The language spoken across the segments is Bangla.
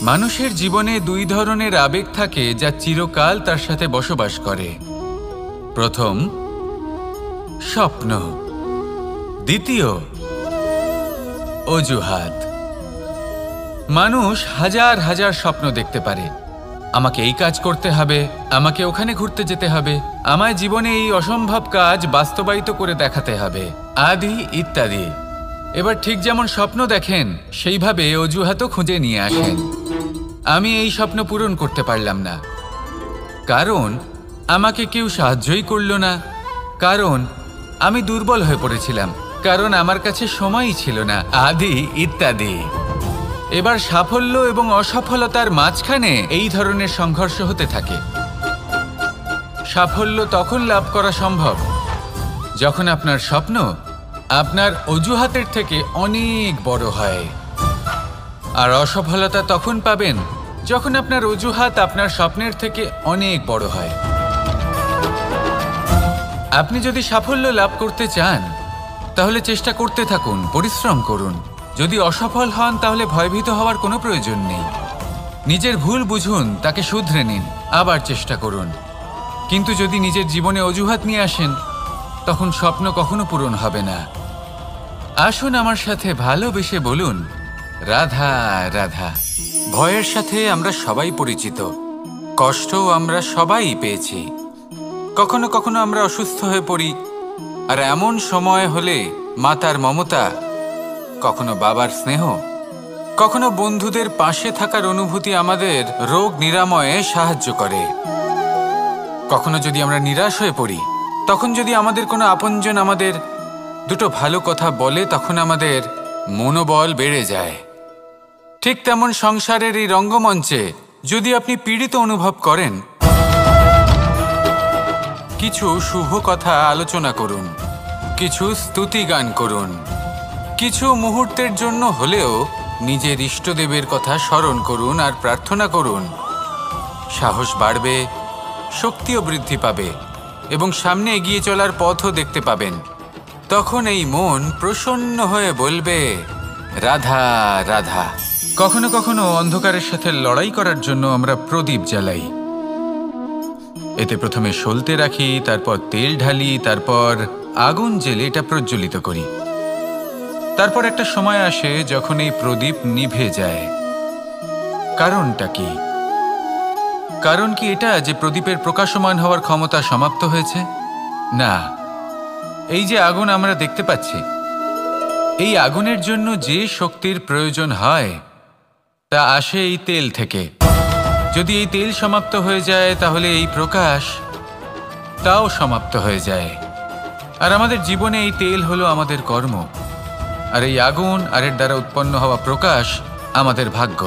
মানুষের জীবনে দুই ধরনের আবেগ থাকে যা চিরকাল তার সাথে বসবাস করে। প্রথম, স্বপ্ন। দ্বিতীয়, অজুহাত। মানুষ হাজার হাজার স্বপ্ন দেখতে পারে। আমাকে এই কাজ করতে হবে, আমাকে ওখানে ঘুরতে যেতে হবে, আমায় জীবনে এই অসম্ভব কাজ বাস্তবায়িত করে দেখাতে হবে, আদি ইত্যাদি। এবার ঠিক যেমন স্বপ্ন দেখেন সেইভাবে অজুহাতও খুঁজে নিয়ে আসেন। আমি এই স্বপ্ন পূরণ করতে পারলাম না, কারণ আমাকে কেউ সাহায্যই করল না, কারণ আমি দুর্বল হয়ে পড়েছিলাম, কারণ আমার কাছে সময়ই ছিল না, আদি ইত্যাদি। এবার সাফল্য এবং অসফলতার মাঝখানে এই ধরনের সংঘর্ষ হতে থাকে। সাফল্য তখন লাভ করা সম্ভব যখন আপনার স্বপ্ন আপনার অজুহাতের থেকে অনেক বড় হয়, আর অসফলতা তখন পাবেন যখন আপনার অজুহাত আপনার স্বপ্নের থেকে অনেক বড় হয়। আপনি যদি সাফল্য লাভ করতে চান তাহলে চেষ্টা করতে থাকুন, পরিশ্রম করুন। যদি অসফল হন তাহলে ভয়ভীত হওয়ার কোনো প্রয়োজন নেই। নিজের ভুল বুঝুন, তাকে শুধরে নিন, আবার চেষ্টা করুন। কিন্তু যদি নিজের জীবনে অজুহাত নিয়ে আসেন তখন স্বপ্ন কখনো পূরণ হবে না। আসুন আমার সাথে ভালোবেসে বলুন, রাধা রাধা। ভয়ের সাথে আমরা সবাই পরিচিত, কষ্টও আমরা সবাই পেয়েছি। কখনো কখনো আমরা অসুস্থ হয়ে পড়ি, আর এমন সময় হলে মাতার মমতা, কখনো বাবার স্নেহ, কখনো বন্ধুদের পাশে থাকার অনুভূতি আমাদের রোগ নিরাময়ে সাহায্য করে। কখনো যদি আমরা নিরাশ হয়ে পড়ি, তখন যদি আমাদের কোনো আপনজন আমাদের দুটো ভালো কথা বলে, তখন আমাদের মনোবল বেড়ে যায়। ঠিক তেমন সংসারের এই রঙ্গমঞ্চে যদি আপনি পীড়িত অনুভব করেন, কিছু শুভ কথা আলোচনা করুন, কিছু স্তুতি গান করুন, কিছু মুহূর্তের জন্য হলেও নিজের ইষ্টদেবের কথা স্মরণ করুন আর প্রার্থনা করুন। সাহস বাড়বে, শক্তিও বৃদ্ধি পাবে এবং সামনে এগিয়ে চলার পথও দেখতে পাবেন। তখন এই মন প্রসন্ন হয়ে বলবে, রাধা রাধা। কখনো কখনো অন্ধকারের সাথে লড়াই করার জন্য আমরা প্রদীপ জ্বালাই। এতে প্রথমে সলতে রাখি, তারপর তেল ঢালি, তারপর আগুন জেলে এটা প্রজ্বলিত করি। তারপর একটা সময় আসে যখন এই প্রদীপ নিভে যায়। কারণটা কি? কারণ কি এটা যে প্রদীপের প্রকাশমান হওয়ার ক্ষমতা সমাপ্ত হয়েছে? না, এই যে আগুন আমরা দেখতে পাচ্ছি, এই আগুনের জন্য যে শক্তির প্রয়োজন হয় তা আসে এই তেল থেকে। যদি এই তেল সমাপ্ত হয়ে যায় তাহলে এই প্রকাশ তাও সমাপ্ত হয়ে যায়। আর আমাদের জীবনে এই তেল হলো আমাদের কর্ম, আর এই আগুন আর এর দ্বারা উৎপন্ন হওয়া প্রকাশ আমাদের ভাগ্য।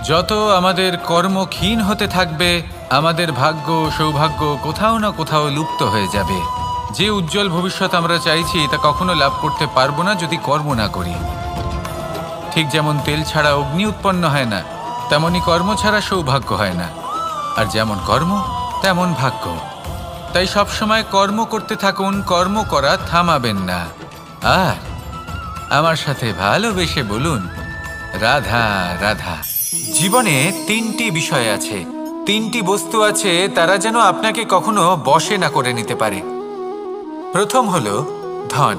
যত আমাদের কর্ম ক্ষীণ হতে থাকবে, আমাদের ভাগ্য সৌভাগ্য কোথাও না কোথাও লুপ্ত হয়ে যাবে। যে উজ্জ্বল ভবিষ্যৎ আমরা চাইছি তা কখনো লাভ করতে পারবো না যদি কর্ম না করি। ঠিক যেমন তেল ছাড়া অগ্নি উৎপন্ন হয় না, তেমনই কর্ম ছাড়া সৌভাগ্য হয় না। আর যেমন কর্ম তেমন ভাগ্য। তাই সবসময় কর্ম করতে থাকুন, কর্ম করা থামাবেন না। আর আমার সাথে ভালোবেসে বলুন, রাধা রাধা। জীবনে তিনটি বিষয় আছে, তিনটি বস্তু আছে, তারা যেন আপনাকে কখনো বশে না করে নিতে পারে। প্রথম হলো ধন।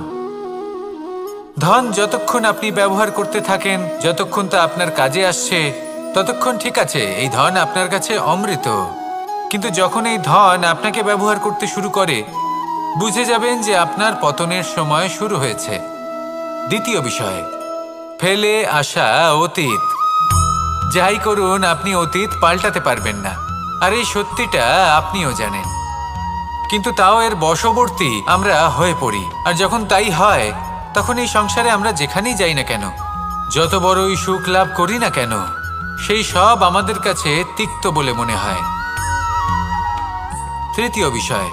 ধন যতক্ষণ আপনি ব্যবহার করতে থাকেন, যতক্ষণ তা আপনার কাজে আসছে, ততক্ষণ ঠিক আছে, এই ধন আপনার কাছে অমৃত। কিন্তু যখন এই ধন আপনাকে ব্যবহার করতে শুরু করে, বুঝে যাবেন যে আপনার পতনের সময় শুরু হয়েছে। দ্বিতীয় বিষয়, ফেলে আসা অতীত। যাই করুন আপনি অতীত পাল্টাতে পারবেন না, আর এই সত্যিটা আপনিও জানেন। কিন্তু তাও এর বশবর্তী আমরা হয়ে পড়ি। আর যখন তাই হয়, তখন এই সংসারে আমরা যেখানেই যাই না কেন, যত বড়ই সুখ লাভ করি না কেন, সেই সব আমাদের কাছে তিক্ত বলে মনে হয়। তৃতীয় বিষয়,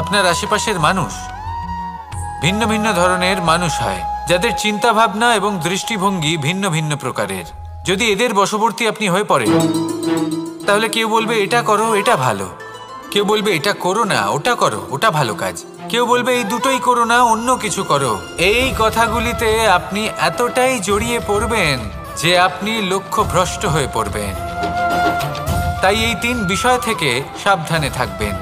আপনার আশেপাশের মানুষ ভিন্ন ভিন্ন ধরনের মানুষ হয়, যাদের চিন্তা ভাবনা এবং দৃষ্টিভঙ্গি ভিন্ন ভিন্ন প্রকারের। যদি এদের বশবর্তী আপনি হয়ে পড়েন, তাহলে কেউ বলবে এটা করো, এটা ভালো। কেউ বলবে এটা করো না, ওটা করো, ওটা ভালো কাজ। কেউ বলবে এই দুটোই করো না, অন্য কিছু করো। এই কথাগুলিতে আপনি এতটাই জড়িয়ে পড়বেন যে আপনি লক্ষ্যভ্রষ্ট হয়ে পড়বেন। তাই এই 3 বিষয় থেকে সাবধানে থাকবেন।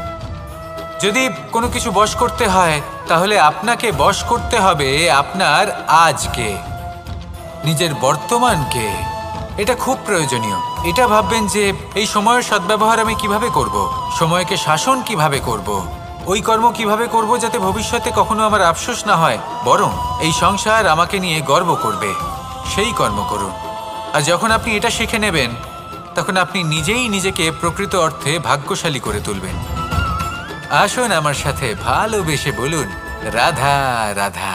যদি কোনো কিছু বশ করতে হয়, তাহলে আপনাকে বশ করতে হবে আপনার আজকে, নিজের বর্তমানকে। এটা খুব প্রয়োজনীয়। এটা ভাববেন যে এই সময়ের সদ্ব্যবহার আমি কিভাবে করব, সময়কে শাসন কিভাবে করব, ওই কর্ম কিভাবে করব যাতে ভবিষ্যতে কখনো আমার আফসোস না হয়, বরং এই সংসার আমাকে নিয়ে গর্ব করবে, সেই কর্ম করুন। আর যখন আপনি এটা শিখে নেবেন, তখন আপনি নিজেই নিজেকে প্রকৃত অর্থে ভাগ্যশালী করে তুলবেন। আসুন আমার সাথে ভালোবেসে বলুন, রাধা রাধা।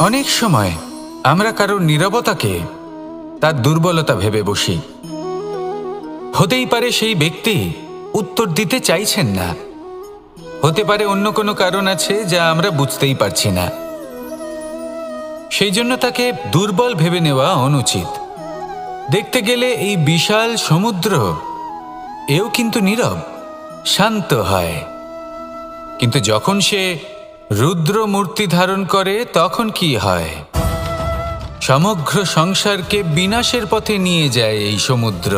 অনেক সময় আমরা কারোর নীরবতাকে তার দুর্বলতা ভেবে বসি। হতেই পারে সেই ব্যক্তি উত্তর দিতে চাইছেন না, হতে পারে অন্য কোনো কারণ আছে যা আমরা বুঝতেই পারছি না। সেই জন্য তাকে দুর্বল ভেবে নেওয়া অনুচিত। দেখতে গেলে এই বিশাল সমুদ্র এও কিন্তু নীরব, শান্ত হয়। কিন্তু যখন সে রুদ্র মূর্তি ধারণ করে, তখন কি হয়? সমগ্র সংসারকে বিনাশের পথে নিয়ে যায় এই সমুদ্র,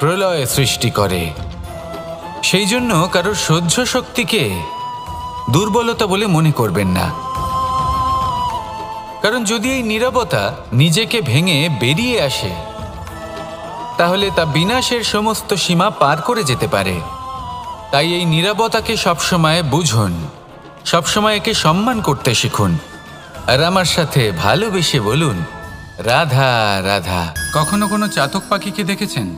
প্রলয় সৃষ্টি করে। সেই জন্য কারোর সহ্য শক্তিকে দুর্বলতা বলে মনে করবেন না। কারণ যদি এই নীরবতা নিজেকে ভেঙে বেরিয়ে আসে, তাহলে তা বিনাশের সমস্ত সীমা পার করে যেতে পারে। তাই এই নীরবতাকে সবসময় বুঝুন, সবসময় একে সম্মান করতে শিখুন। আর আমার সাথে ভালোবেসে বলুন, রাধা রাধা। কখনো কোনো চাতক পাখিকে দেখেছেন?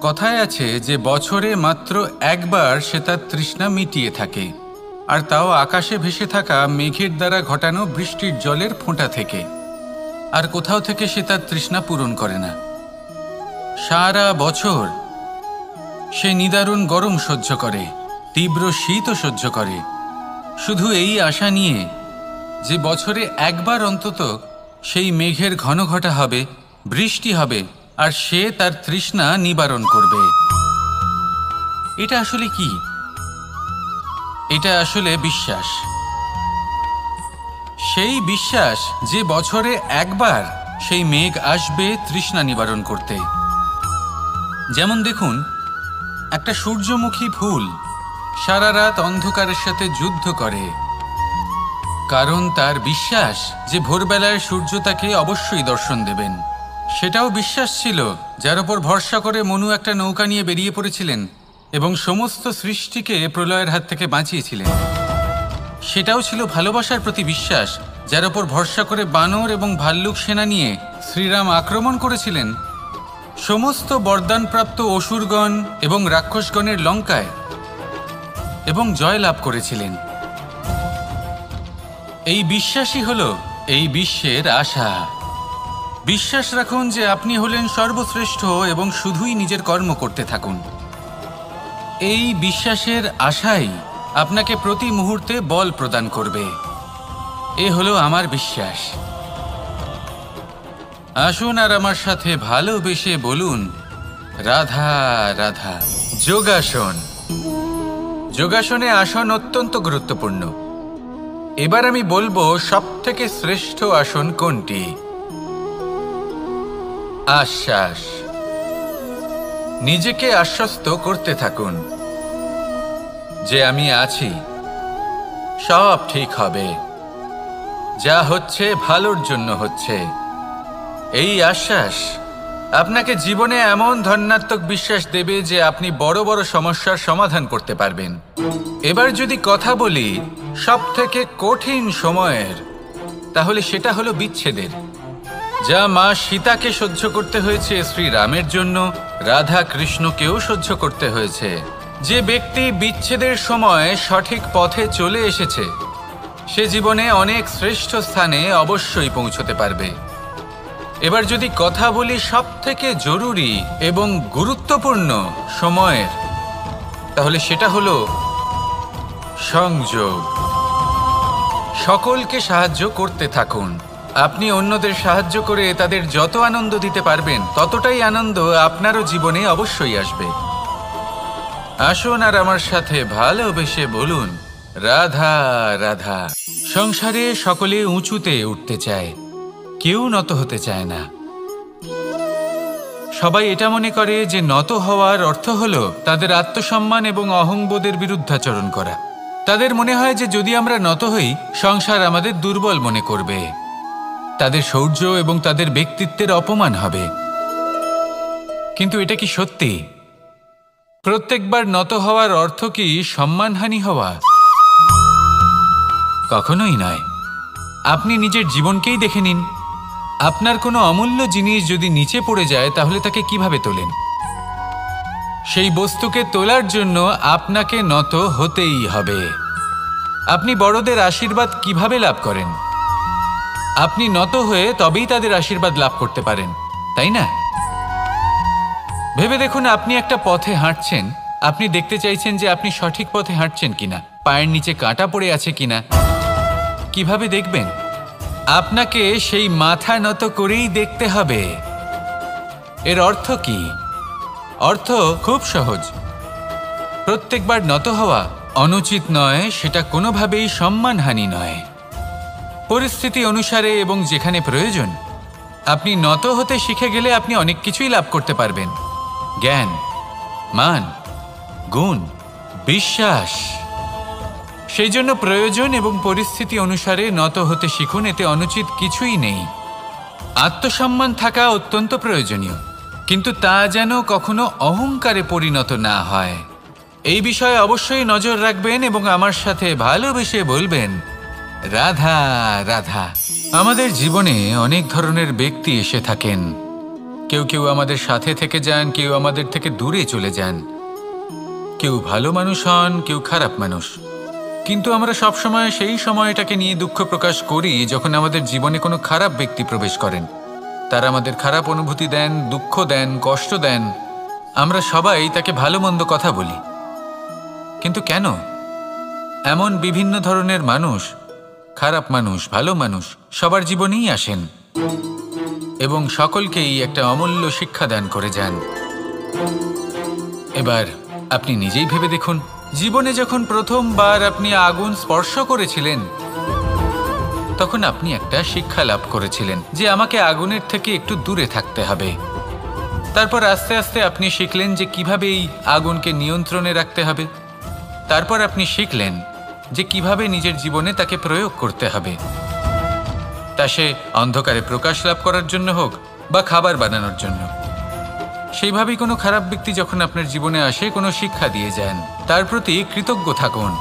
কথায় আছে যে বছরে মাত্র একবার সে তার তৃষ্ণা মিটিয়ে থাকে, আর তাও আকাশে ভেসে থাকা মেঘের দ্বারা ঘটানো বৃষ্টির জলের ফোঁটা থেকে। আর কোথাও থেকে সে তার তৃষ্ণা পূরণ করে না। সারা বছর সে নিদারুণ গরম সহ্য করে, তীব্র শীতও সহ্য করে, শুধু এই আশা নিয়ে যে বছরে একবার অন্তত সেই মেঘের ঘন ঘটা হবে, বৃষ্টি হবে, আর সে তার তৃষ্ণা নিবারণ করবে। এটা আসলে কি? এটা আসলে বিশ্বাস। সেই বিশ্বাস যে বছরে একবার সেই মেঘ আসবে তৃষ্ণা নিবারণ করতে। যেমন দেখুন, একটা সূর্যমুখী ফুল সারা রাত অন্ধকারের সাথে যুদ্ধ করে, কারণ তার বিশ্বাস যে ভোরবেলায় সূর্য তাকে অবশ্যই দর্শন দেবেন। সেটাও বিশ্বাস ছিল যার ওপর ভরসা করে মনু একটা নৌকা নিয়ে বেরিয়ে পড়েছিলেন এবং সমস্ত সৃষ্টিকে প্রলয়ের হাত থেকে বাঁচিয়েছিলেন। সেটাও ছিল ভালোবাসার প্রতি বিশ্বাস, যার ওপর ভরসা করে বানর এবং ভাল্লুক সেনা নিয়ে শ্রীরাম আক্রমণ করেছিলেন সমস্ত বরদানপ্রাপ্ত অসুরগণ এবং রাক্ষসগণের লঙ্কায় এবং জয় লাভ করেছিলেন। এই বিশ্বাসই হল এই বিশ্বের আশা। বিশ্বাস রাখুন যে আপনি হলেন সর্বশ্রেষ্ঠ এবং শুধুই নিজের কর্ম করতে থাকুন। এই বিশ্বাসের আশাই আপনাকে প্রতি মুহূর্তে বল প্রদান করবে। এ হলো আমার বিশ্বাস। আসুন আর আমার সাথে ভালোবেসে বলুন, রাধা রাধা। যোগাসন। যোগাসনে আসন অত্যন্ত গুরুত্বপূর্ণ। এবার আমি বলবো সবথেকে শ্রেষ্ঠ আসন কোনটি। আশ্বাস। নিজেকে আশ্বস্ত করতে থাকুন যে আমি আছি, সব ঠিক হবে, যা হচ্ছে ভালোর জন্য হচ্ছে। এই আশ্বাস আপনাকে জীবনে এমন ধনাত্মক বিশ্বাস দেবে যে আপনি বড় বড় সমস্যার সমাধান করতে পারবেন। এবার যদি কথা বলি সবথেকে কঠিন সময়ের, তাহলে সেটা হলো বিচ্ছেদের। যা মা সীতাকে সহ্য করতে হয়েছে শ্রীরামের জন্য, রাধা কৃষ্ণকেও সহ্য করতে হয়েছে। যে ব্যক্তি বিচ্ছেদের সময় সঠিক পথে চলে এসেছে, সে জীবনে অনেক শ্রেষ্ঠ স্থানে অবশ্যই পৌঁছতে পারবে। এবার যদি কথা বলি সবথেকে জরুরি এবং গুরুত্বপূর্ণ সময়ের, তাহলে সেটা হলো সংযোগ। সকলকে সাহায্য করতে থাকুন। আপনি অন্যদের সাহায্য করে তাদের যত আনন্দ দিতে পারবেন, ততটাই আনন্দ আপনারও জীবনে অবশ্যই আসবে। আসুন আর আমার সাথে ভালোবেসে বলুন, রাধা রাধা। সংসারে সকলে উঁচুতে উঠতে চায়, কেউ নত হতে চায় না। সবাই এটা মনে করে যে নত হওয়ার অর্থ হলো তাদের আত্মসম্মান এবং অহংবোধের বিরুদ্ধাচরণ করা। তাদের মনে হয় যে যদি আমরা নত হই, সংসার আমাদের দুর্বল মনে করবে, তাদের শৌর্য এবং তাদের ব্যক্তিত্বের অপমান হবে। কিন্তু এটা কি সত্যি? প্রত্যেকবার নত হওয়ার অর্থ কি সম্মানহানি হওয়া? কখনোই নয়। আপনি নিজের জীবনকেই দেখে নিন। আপনার কোনো অমূল্য জিনিস যদি নিচে পড়ে যায় তাহলে তাকে কিভাবে তোলেন? সেই বস্তুকে তোলার জন্য আপনাকে নত হতেই হবে। আপনি বড়দের আশীর্বাদ কিভাবে লাভ করেন? আপনি নত হয়ে তবেই তাদের আশীর্বাদ লাভ করতে পারেন, তাই না? ভেবে দেখুন, আপনি একটা পথে হাঁটছেন। আপনি দেখতে চাইছেন যে আপনি সঠিক পথে হাঁটছেন কিনা, পায়ের নিচে কাঁটা পড়ে আছে কিনা। কিভাবে দেখবেন? আপনাকে সেই মাথা নত করেই দেখতে হবে। এর অর্থ কি? অর্থ খুব সহজ। প্রত্যেকবার নত হওয়া অনুচিত নয়, সেটা কোনোভাবেই সম্মানহানি নয়। পরিস্থিতি অনুসারে এবং যেখানে প্রয়োজন আপনি নত হতে শিখে গেলে আপনি অনেক কিছুই লাভ করতে পারবেন। জ্ঞান, মান, গুণ, বিশ্বাস। সেই জন্য প্রয়োজন এবং পরিস্থিতি অনুসারে নত হতে শিখুন। এতে অনুচিত কিছুই নেই। আত্মসম্মান থাকা অত্যন্ত প্রয়োজনীয়, কিন্তু তা যেন কখনো অহংকারে পরিণত না হয়। এই বিষয়ে অবশ্যই নজর রাখবেন এবং আমার সাথে ভালোবেসে বলবেন, রাধা রাধা। আমাদের জীবনে অনেক ধরনের ব্যক্তি এসে থাকেন। কেউ কেউ আমাদের সাথে থেকে যান, কেউ আমাদের থেকে দূরে চলে যান। কেউ ভালো মানুষ হন, কেউ খারাপ মানুষ। কিন্তু আমরা সবসময় সেই সময়টাকে নিয়ে দুঃখ প্রকাশ করি যখন আমাদের জীবনে কোনো খারাপ ব্যক্তি প্রবেশ করেন। তারা আমাদের খারাপ অনুভূতি দেন, দুঃখ দেন, কষ্ট দেন। আমরা সবাই তাকে ভালো মন্দ কথা বলি। কিন্তু কেন? এমন বিভিন্ন ধরনের মানুষ, খারাপ মানুষ, ভালো মানুষ সবার জীবনেই আসেন এবং সকলকেই একটা অমূল্য শিক্ষা দান করে যান। এবার আপনি নিজেই ভেবে দেখুন, জীবনে যখন প্রথমবার আপনি আগুন স্পর্শ করেছিলেন তখন আপনি একটা শিক্ষা লাভ করেছিলেন যে আমাকে আগুনের থেকে একটু দূরে থাকতে হবে। তারপর আস্তে আস্তে আপনি শিখলেন যে কিভাবে এই আগুনকে নিয়ন্ত্রণে রাখতে হবে। তারপর আপনি শিখলেন যে কিভাবে নিজের জীবনে তাকে প্রয়োগ করতে হবে, তা সে অন্ধকারে প্রকাশ লাভ করার জন্য হোক বা খাবার বানানোর জন্য। সেইভাবেই কোনো খারাপ ব্যক্তি যখন আপনার জীবনে আসে, কোনো শিক্ষা দিয়ে যান, তার প্রতি কৃতজ্ঞ থাকুন।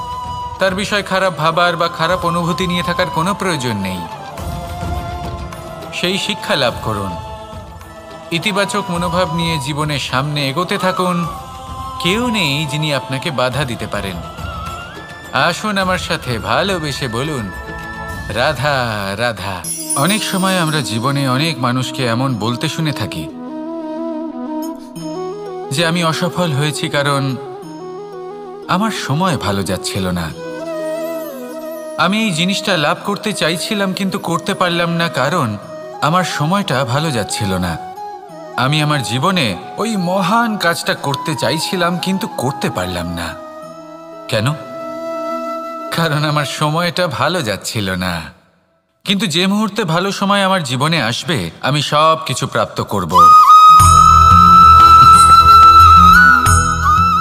তার বিষয় খারাপ ভাবার বা খারাপ অনুভূতি নিয়ে থাকার কোনো প্রয়োজন নেই। সেই শিক্ষা লাভ করুন। ইতিবাচক মনোভাব নিয়ে জীবনের সামনে এগোতে থাকুন। কেউ নেই যিনি আপনাকে বাধা দিতে পারেন। আসুন আমার সাথে ভালোবেসে বলুন, রাধা রাধা। অনেক সময় আমরা জীবনে অনেক মানুষকে এমন বলতে শুনে থাকি যে আমি অসফল হয়েছি কারণ আমার সময় ভালো যাচ্ছিল না। আমি এই জিনিসটা লাভ করতে চাইছিলাম কিন্তু করতে পারলাম না কারণ আমার সময়টা ভালো যাচ্ছিল না। আমি আমার জীবনে ওই মহান কাজটা করতে চাইছিলাম কিন্তু করতে পারলাম না। কেন? কারণ আমার সময়টা ভালো যাচ্ছিল না। কিন্তু যে মুহূর্তে ভালো সময় আমার জীবনে আসবে আমি সব কিছু প্রাপ্ত করব।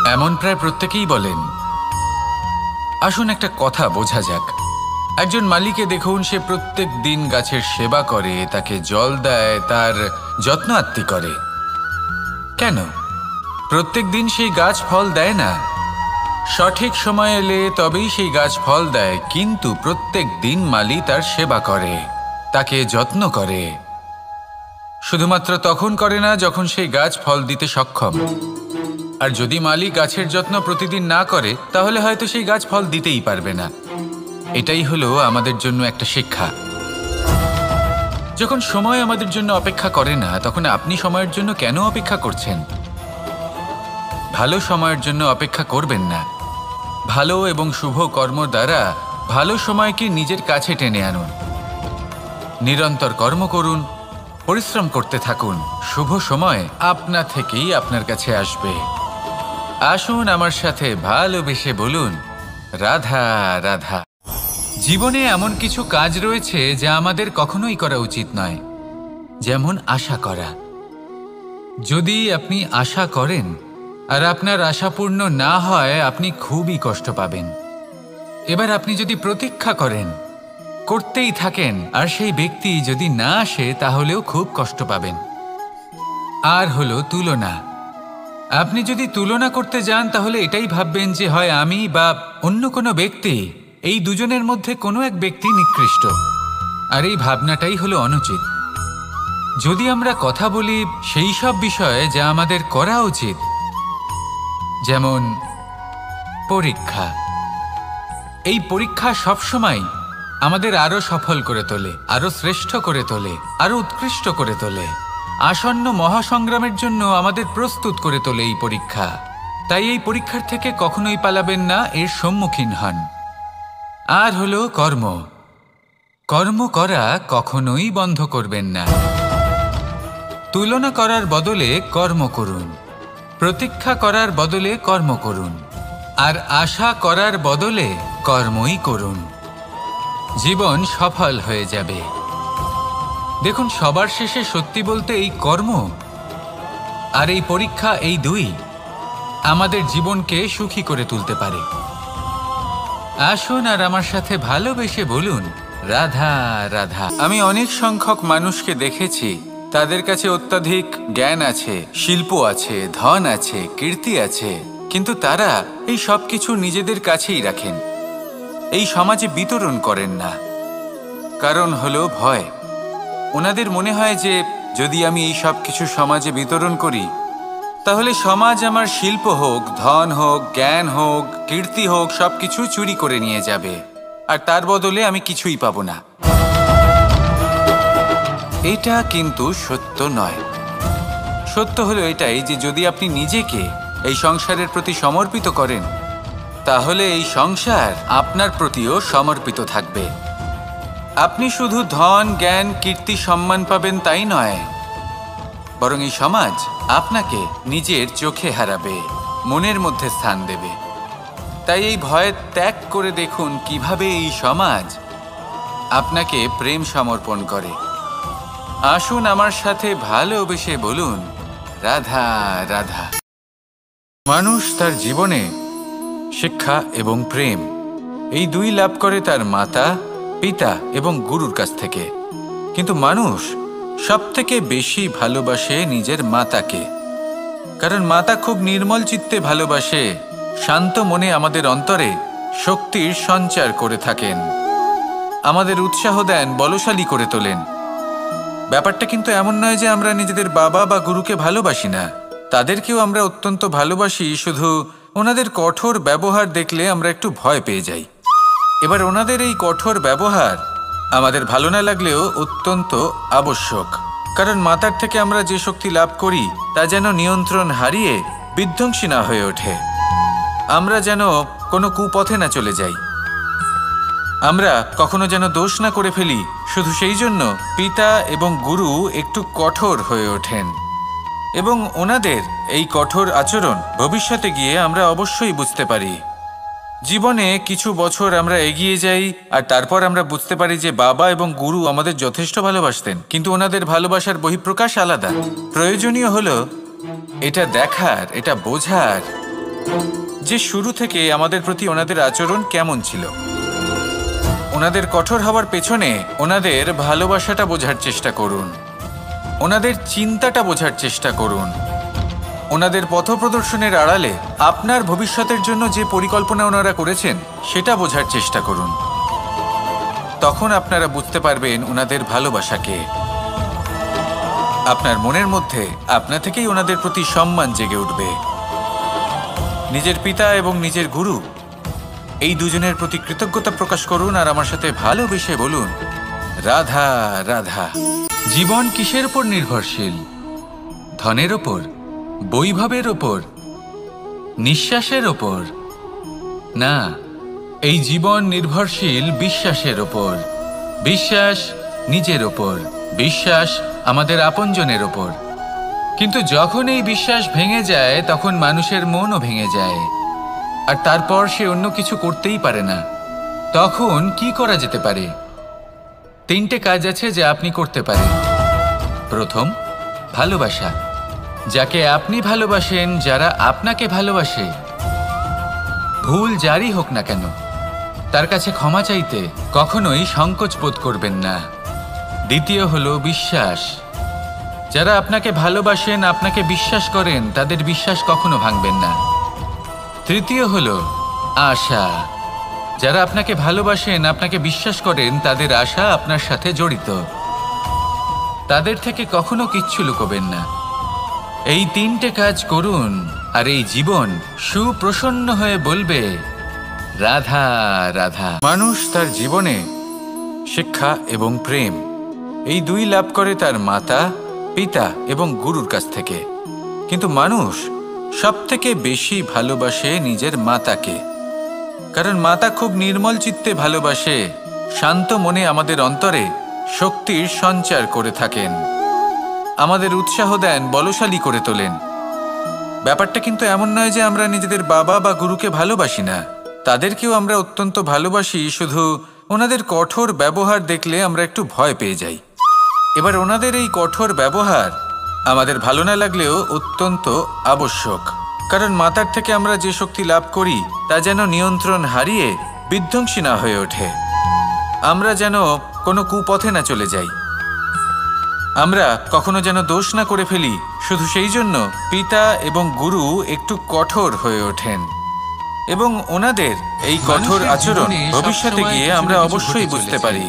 এমন প্রায় প্রত্যেকেই বলেন। আসুন একটা কথা বোঝা যাক। একজন মালিকে দেখুন, সে প্রত্যেক দিন গাছের সেবা করে, তাকে জল দেয়, তার যত্ন আত্তি করে। কেন? প্রত্যেক দিন সেই গাছ ফল দেয় না। সঠিক সময় এলে তবেই সেই গাছ ফল দেয়, কিন্তু প্রত্যেক দিন মালি তার সেবা করে, তাকে যত্ন করে। শুধুমাত্র তখন করে না যখন সেই গাছ ফল দিতে সক্ষম। আর যদি মালি গাছের যত্ন প্রতিদিন না করে তাহলে হয়তো সেই গাছ ফল দিতেই পারবে না। এটাই হলো আমাদের জন্য একটা শিক্ষা। যখন সময় আমাদের জন্য অপেক্ষা করে না তখন আপনি সময়ের জন্য কেন অপেক্ষা করছেন? ভালো সময়ের জন্য অপেক্ষা করবেন না। ভালো এবং শুভ কর্ম দ্বারা ভালো সময়কে নিজের কাছে টেনে আনুন। নিরন্তর কর্ম করুন, পরিশ্রম করতে থাকুন। শুভ সময় আপনা থেকেই আপনার কাছে আসবে। আসুন আমার সাথে ভালোবেসে বলুন, রাধা রাধা। জীবনে এমন কিছু কাজ রয়েছে যা আমাদের কখনোই করা উচিত নয়, যেমন আশা করা। যদি আপনি আশা করেন আর আপনার আশা পূর্ণ না হয়, আপনি খুবই কষ্ট পাবেন। এবার আপনি যদি প্রতীক্ষা করেন, করতেই থাকেন, আর সেই ব্যক্তি যদি না আসে, তাহলেও খুব কষ্ট পাবেন। আর হলো তুলনা। আপনি যদি তুলনা করতে যান, তাহলে এটাই ভাববেন যে হয় আমি বা অন্য কোনো ব্যক্তি, এই দুজনের মধ্যে কোনো এক ব্যক্তি নিকৃষ্ট। আর এই ভাবনাটাই হলো অনুচিত। যদি আমরা কথা বলি সেই সব বিষয়ে যা আমাদের করা উচিত, যেমন পরীক্ষা, এই পরীক্ষা সবসময় আমাদের আরো সফল করে তোলে, আরো শ্রেষ্ঠ করে তোলে, আরো উৎকৃষ্ট করে তোলে। আসন্ন মহাসংগ্রামের জন্য আমাদের প্রস্তুত করে তোলে এই পরীক্ষা। তাই এই পরীক্ষার থেকে কখনোই পালাবেন না, এর সম্মুখীন হন। আর হলো কর্ম। কর্ম করা কখনোই বন্ধ করবেন না। তুলনা করার বদলে কর্ম করুন, প্রতীক্ষা করার বদলে কর্ম করুন, আর আশা করার বদলে কর্মই করুন। জীবন সফল হয়ে যাবে। দেখুন, সবার শেষে সত্যি বলতে এই কর্ম আর এই পরীক্ষা, এই দুই আমাদের জীবনকে সুখী করে তুলতে পারে। আসুন আর আমার সাথে ভালোবেসে বলুন, রাধা রাধা। আমি অনেক সংখ্যক মানুষকে দেখেছি, তাদের কাছে অত্যাধিক জ্ঞান আছে, শিল্প আছে, ধন আছে, কীর্তি আছে, কিন্তু তারা এই সব কিছু নিজেদের কাছেই রাখেন, এই সমাজে বিতরণ করেন না। কারণ হলো ভয়। ওনাদের মনে হয় যে যদি আমি এই সব কিছু সমাজে বিতরণ করি, তাহলে সমাজ আমার শিল্প হোক, ধন হোক, জ্ঞান হোক, কীর্তি হোক, সবকিছু চুরি করে নিয়ে যাবে, আর তার বদলে আমি কিছুই পাবো না। এটা কিন্তু সত্য নয়। সত্য হলো এটাই যে যদি আপনি নিজেকে এই সংসারের প্রতি সমর্পিত করেন, তাহলে এই সংসার আপনার প্রতিও সমর্পিত থাকবে। আপনি শুধু ধন, জ্ঞান, কীর্তি, সম্মান পাবেন তাই নয়, বরং এই সমাজ আপনাকে নিজের চোখে হারাবে, মনের মধ্যে স্থান দেবে। তাই এই ভয় ত্যাগ করে দেখুন কিভাবে এই সমাজ আপনাকে প্রেম সমর্পণ করে। আসুন আমার সাথে ভালোবেসে বলুন, রাধা রাধা। মানুষ তার জীবনে শিক্ষা এবং প্রেম এই দুই লাভ করে তার মাতা, পিতা এবং গুরুর কাছ থেকে। কিন্তু মানুষ সবথেকে বেশি ভালোবাসে নিজের মাতাকে, কারণ মাতা খুব নির্মল চিত্তে ভালোবাসে, শান্ত মনে আমাদের অন্তরে শক্তির সঞ্চার করে থাকেন, আমাদের উৎসাহ দেন, বলশালী করে তোলেন। ব্যাপারটা কিন্তু এমন নয় যে আমরা নিজেদের বাবা বা গুরুকে ভালোবাসি না, তাদেরকেও আমরা অত্যন্ত ভালোবাসি, শুধু ওনাদের কঠোর ব্যবহার দেখলে আমরা একটু ভয় পেয়ে যাই। এবার ওনাদের এই কঠোর ব্যবহার আমাদের ভালো না লাগলেও অত্যন্ত আবশ্যক, কারণ মাতার থেকে আমরা যে শক্তি লাভ করি তা যেন নিয়ন্ত্রণ হারিয়ে বিধ্বংসী না হয়ে ওঠে, আমরা যেন কোনো কুপথে না চলে যাই, আমরা কখনো যেন দোষ না করে ফেলি। শুধু সেই জন্য পিতা এবং গুরু একটু কঠোর হয়ে ওঠেন, এবং ওনাদের এই কঠোর আচরণ ভবিষ্যতে গিয়ে আমরা অবশ্যই বুঝতে পারি। জীবনে কিছু বছর আমরা এগিয়ে যাই আর তারপর আমরা বুঝতে পারি যে বাবা এবং গুরু আমাদের যথেষ্ট ভালোবাসতেন, কিন্তু ওনাদের ভালোবাসার বহিঃপ্রকাশ আলাদা। প্রয়োজনীয় হলো এটা দেখার, এটা বোঝার যে শুরু থেকে আমাদের প্রতি ওনাদের আচরণ কেমন ছিল। ওনাদের কঠোর হওয়ার পেছনে ওনাদের ভালোবাসাটা বোঝার চেষ্টা করুন, ওনাদের চিন্তাটা বোঝার চেষ্টা করুন, ওনাদের পথপ্রদর্শনের আড়ালে আপনার ভবিষ্যতের জন্য যে পরিকল্পনা ওনারা করেছেন সেটা বোঝার চেষ্টা করুন। তখন আপনারা বুঝতে পারবেন ওনাদের ভালোবাসাকে। আপনার মনের মধ্যে আপনা থেকেই ওনাদের প্রতি সম্মান জেগে উঠবে। নিজের পিতা এবং নিজের গুরু এই দুজনের প্রতি কৃতজ্ঞতা প্রকাশ করুন আর আমার সাথে ভালোবেসে বলুন, রাধা রাধা। জীবন কিসের উপর নির্ভরশীল? ধনের ওপর, বৈভবের ওপর, নিঃশ্বাসের ওপর? না, এই জীবন নির্ভরশীল বিশ্বাসের ওপর। বিশ্বাস নিজের ওপর, বিশ্বাস আমাদের আপনজনের ওপর। কিন্তু যখন এই বিশ্বাস ভেঙে যায়, তখন মানুষের মনও ভেঙে যায়, আর তারপর সে অন্য কিছু করতেই পারে না। তখন কি করা যেতে পারে? 3টে কাজ আছে যা আপনি করতে পারেন। প্রথম, ভালোবাসা। যাকে আপনি ভালোবাসেন, যারা আপনাকে ভালোবাসে, ভুল যারই হোক না কেন, তার কাছে ক্ষমা চাইতে কখনোই সংকোচ বোধ করবেন না। দ্বিতীয় হলো বিশ্বাস। যারা আপনাকে ভালোবাসেন, আপনাকে বিশ্বাস করেন, তাদের বিশ্বাস কখনো ভাঙবেন না। তৃতীয় হলো আশা। যারা আপনাকে ভালোবাসেন, আপনাকে বিশ্বাস করেন, তাদের আশা আপনার সাথে জড়িত। তাদের থেকে কখনো কিচ্ছু লুকোবেন না। এই তিনটে কাজ করুন আর এই জীবন সুপ্রসন্ন হয়ে বলবে রাধা রাধা। মানুষ তার জীবনে শিক্ষা এবং প্রেম এই দুই লাভ করে তার মাতা, পিতা এবং গুরুর কাছ থেকে। কিন্তু মানুষ সবথেকে বেশি ভালোবাসে নিজের মাতাকে, কারণ মাতা খুব নির্মল চিত্তে ভালোবাসে, শান্ত মনে আমাদের অন্তরে শক্তির সঞ্চার করে থাকেন, আমাদের উৎসাহ দেন, বলশালী করে তোলেন। ব্যাপারটা কিন্তু এমন নয় যে আমরা নিজেদের বাবা বা গুরুকে ভালোবাসি না, তাদেরকেও আমরা অত্যন্ত ভালোবাসি, শুধু ওনাদের কঠোর ব্যবহার দেখলে আমরা একটু ভয় পেয়ে যাই। এবার ওনাদের এই কঠোর ব্যবহার আমাদের ভালো না লাগলেও অত্যন্ত আবশ্যক, কারণ মাতার থেকে আমরা যে শক্তি লাভ করি তা যেন নিয়ন্ত্রণ হারিয়ে বিধ্বংসী না হয়ে ওঠে, আমরা যেন কোনো কুপথে না চলে যাই, আমরা কখনো যেন দোষ না করে ফেলি। শুধু সেই জন্য পিতা এবং গুরু একটু কঠোর হয়ে ওঠেন, এবং ওনাদের এই কঠোর আচরণ ভবিষ্যতে গিয়ে আমরা অবশ্যই বুঝতে পারি।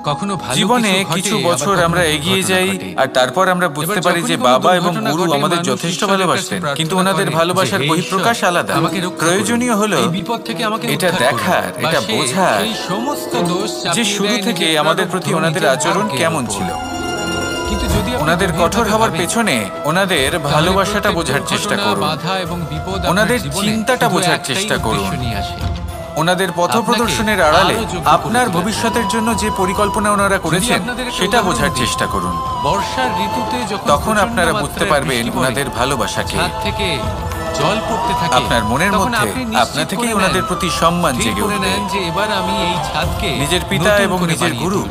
কখনো জীবনে কিছু বছর আমরা এগিয়ে যাই আর তারপর আমরা বুঝতে পারি যে বাবা এবং গুরু আমাদের যথেষ্ট ভালোবাসতেন, কিন্তু ওনাদের ভালোবাসার বহিঃপ্রকাশ আলাদা। প্রয়োজনীয় হলো এটা দেখার, এটা বোঝার যে শুরু থেকে আমাদের প্রতি ওনাদের আচরণ কেমন ছিল। ওনাদের কঠোর হওয়ার পেছনে ওনাদের ভালোবাসাটা বোঝার চেষ্টা করুন, ওনাদের চিন্তাটা বোঝার চেষ্টা করুন, ওনাদের পথ প্রদর্শনের আড়ালে আপনার ভবিষ্যতের জন্য যে পরিকল্পনা ওনারা করেছেন সেটা বোঝার চেষ্টা করুন। বর্ষার ঋতুতে তখন আপনারা বুঝতে পারবেন ওনাদের ভালোবাসাকে। জল পড়তে থাকে আপনার মনের মধ্যে আপনা থেকেই ওনাদের প্রতি সম্মান জেগে উঠবে। যে এবার আমি এই ছাদকে নিজের পিতা এবং নিজের গুরু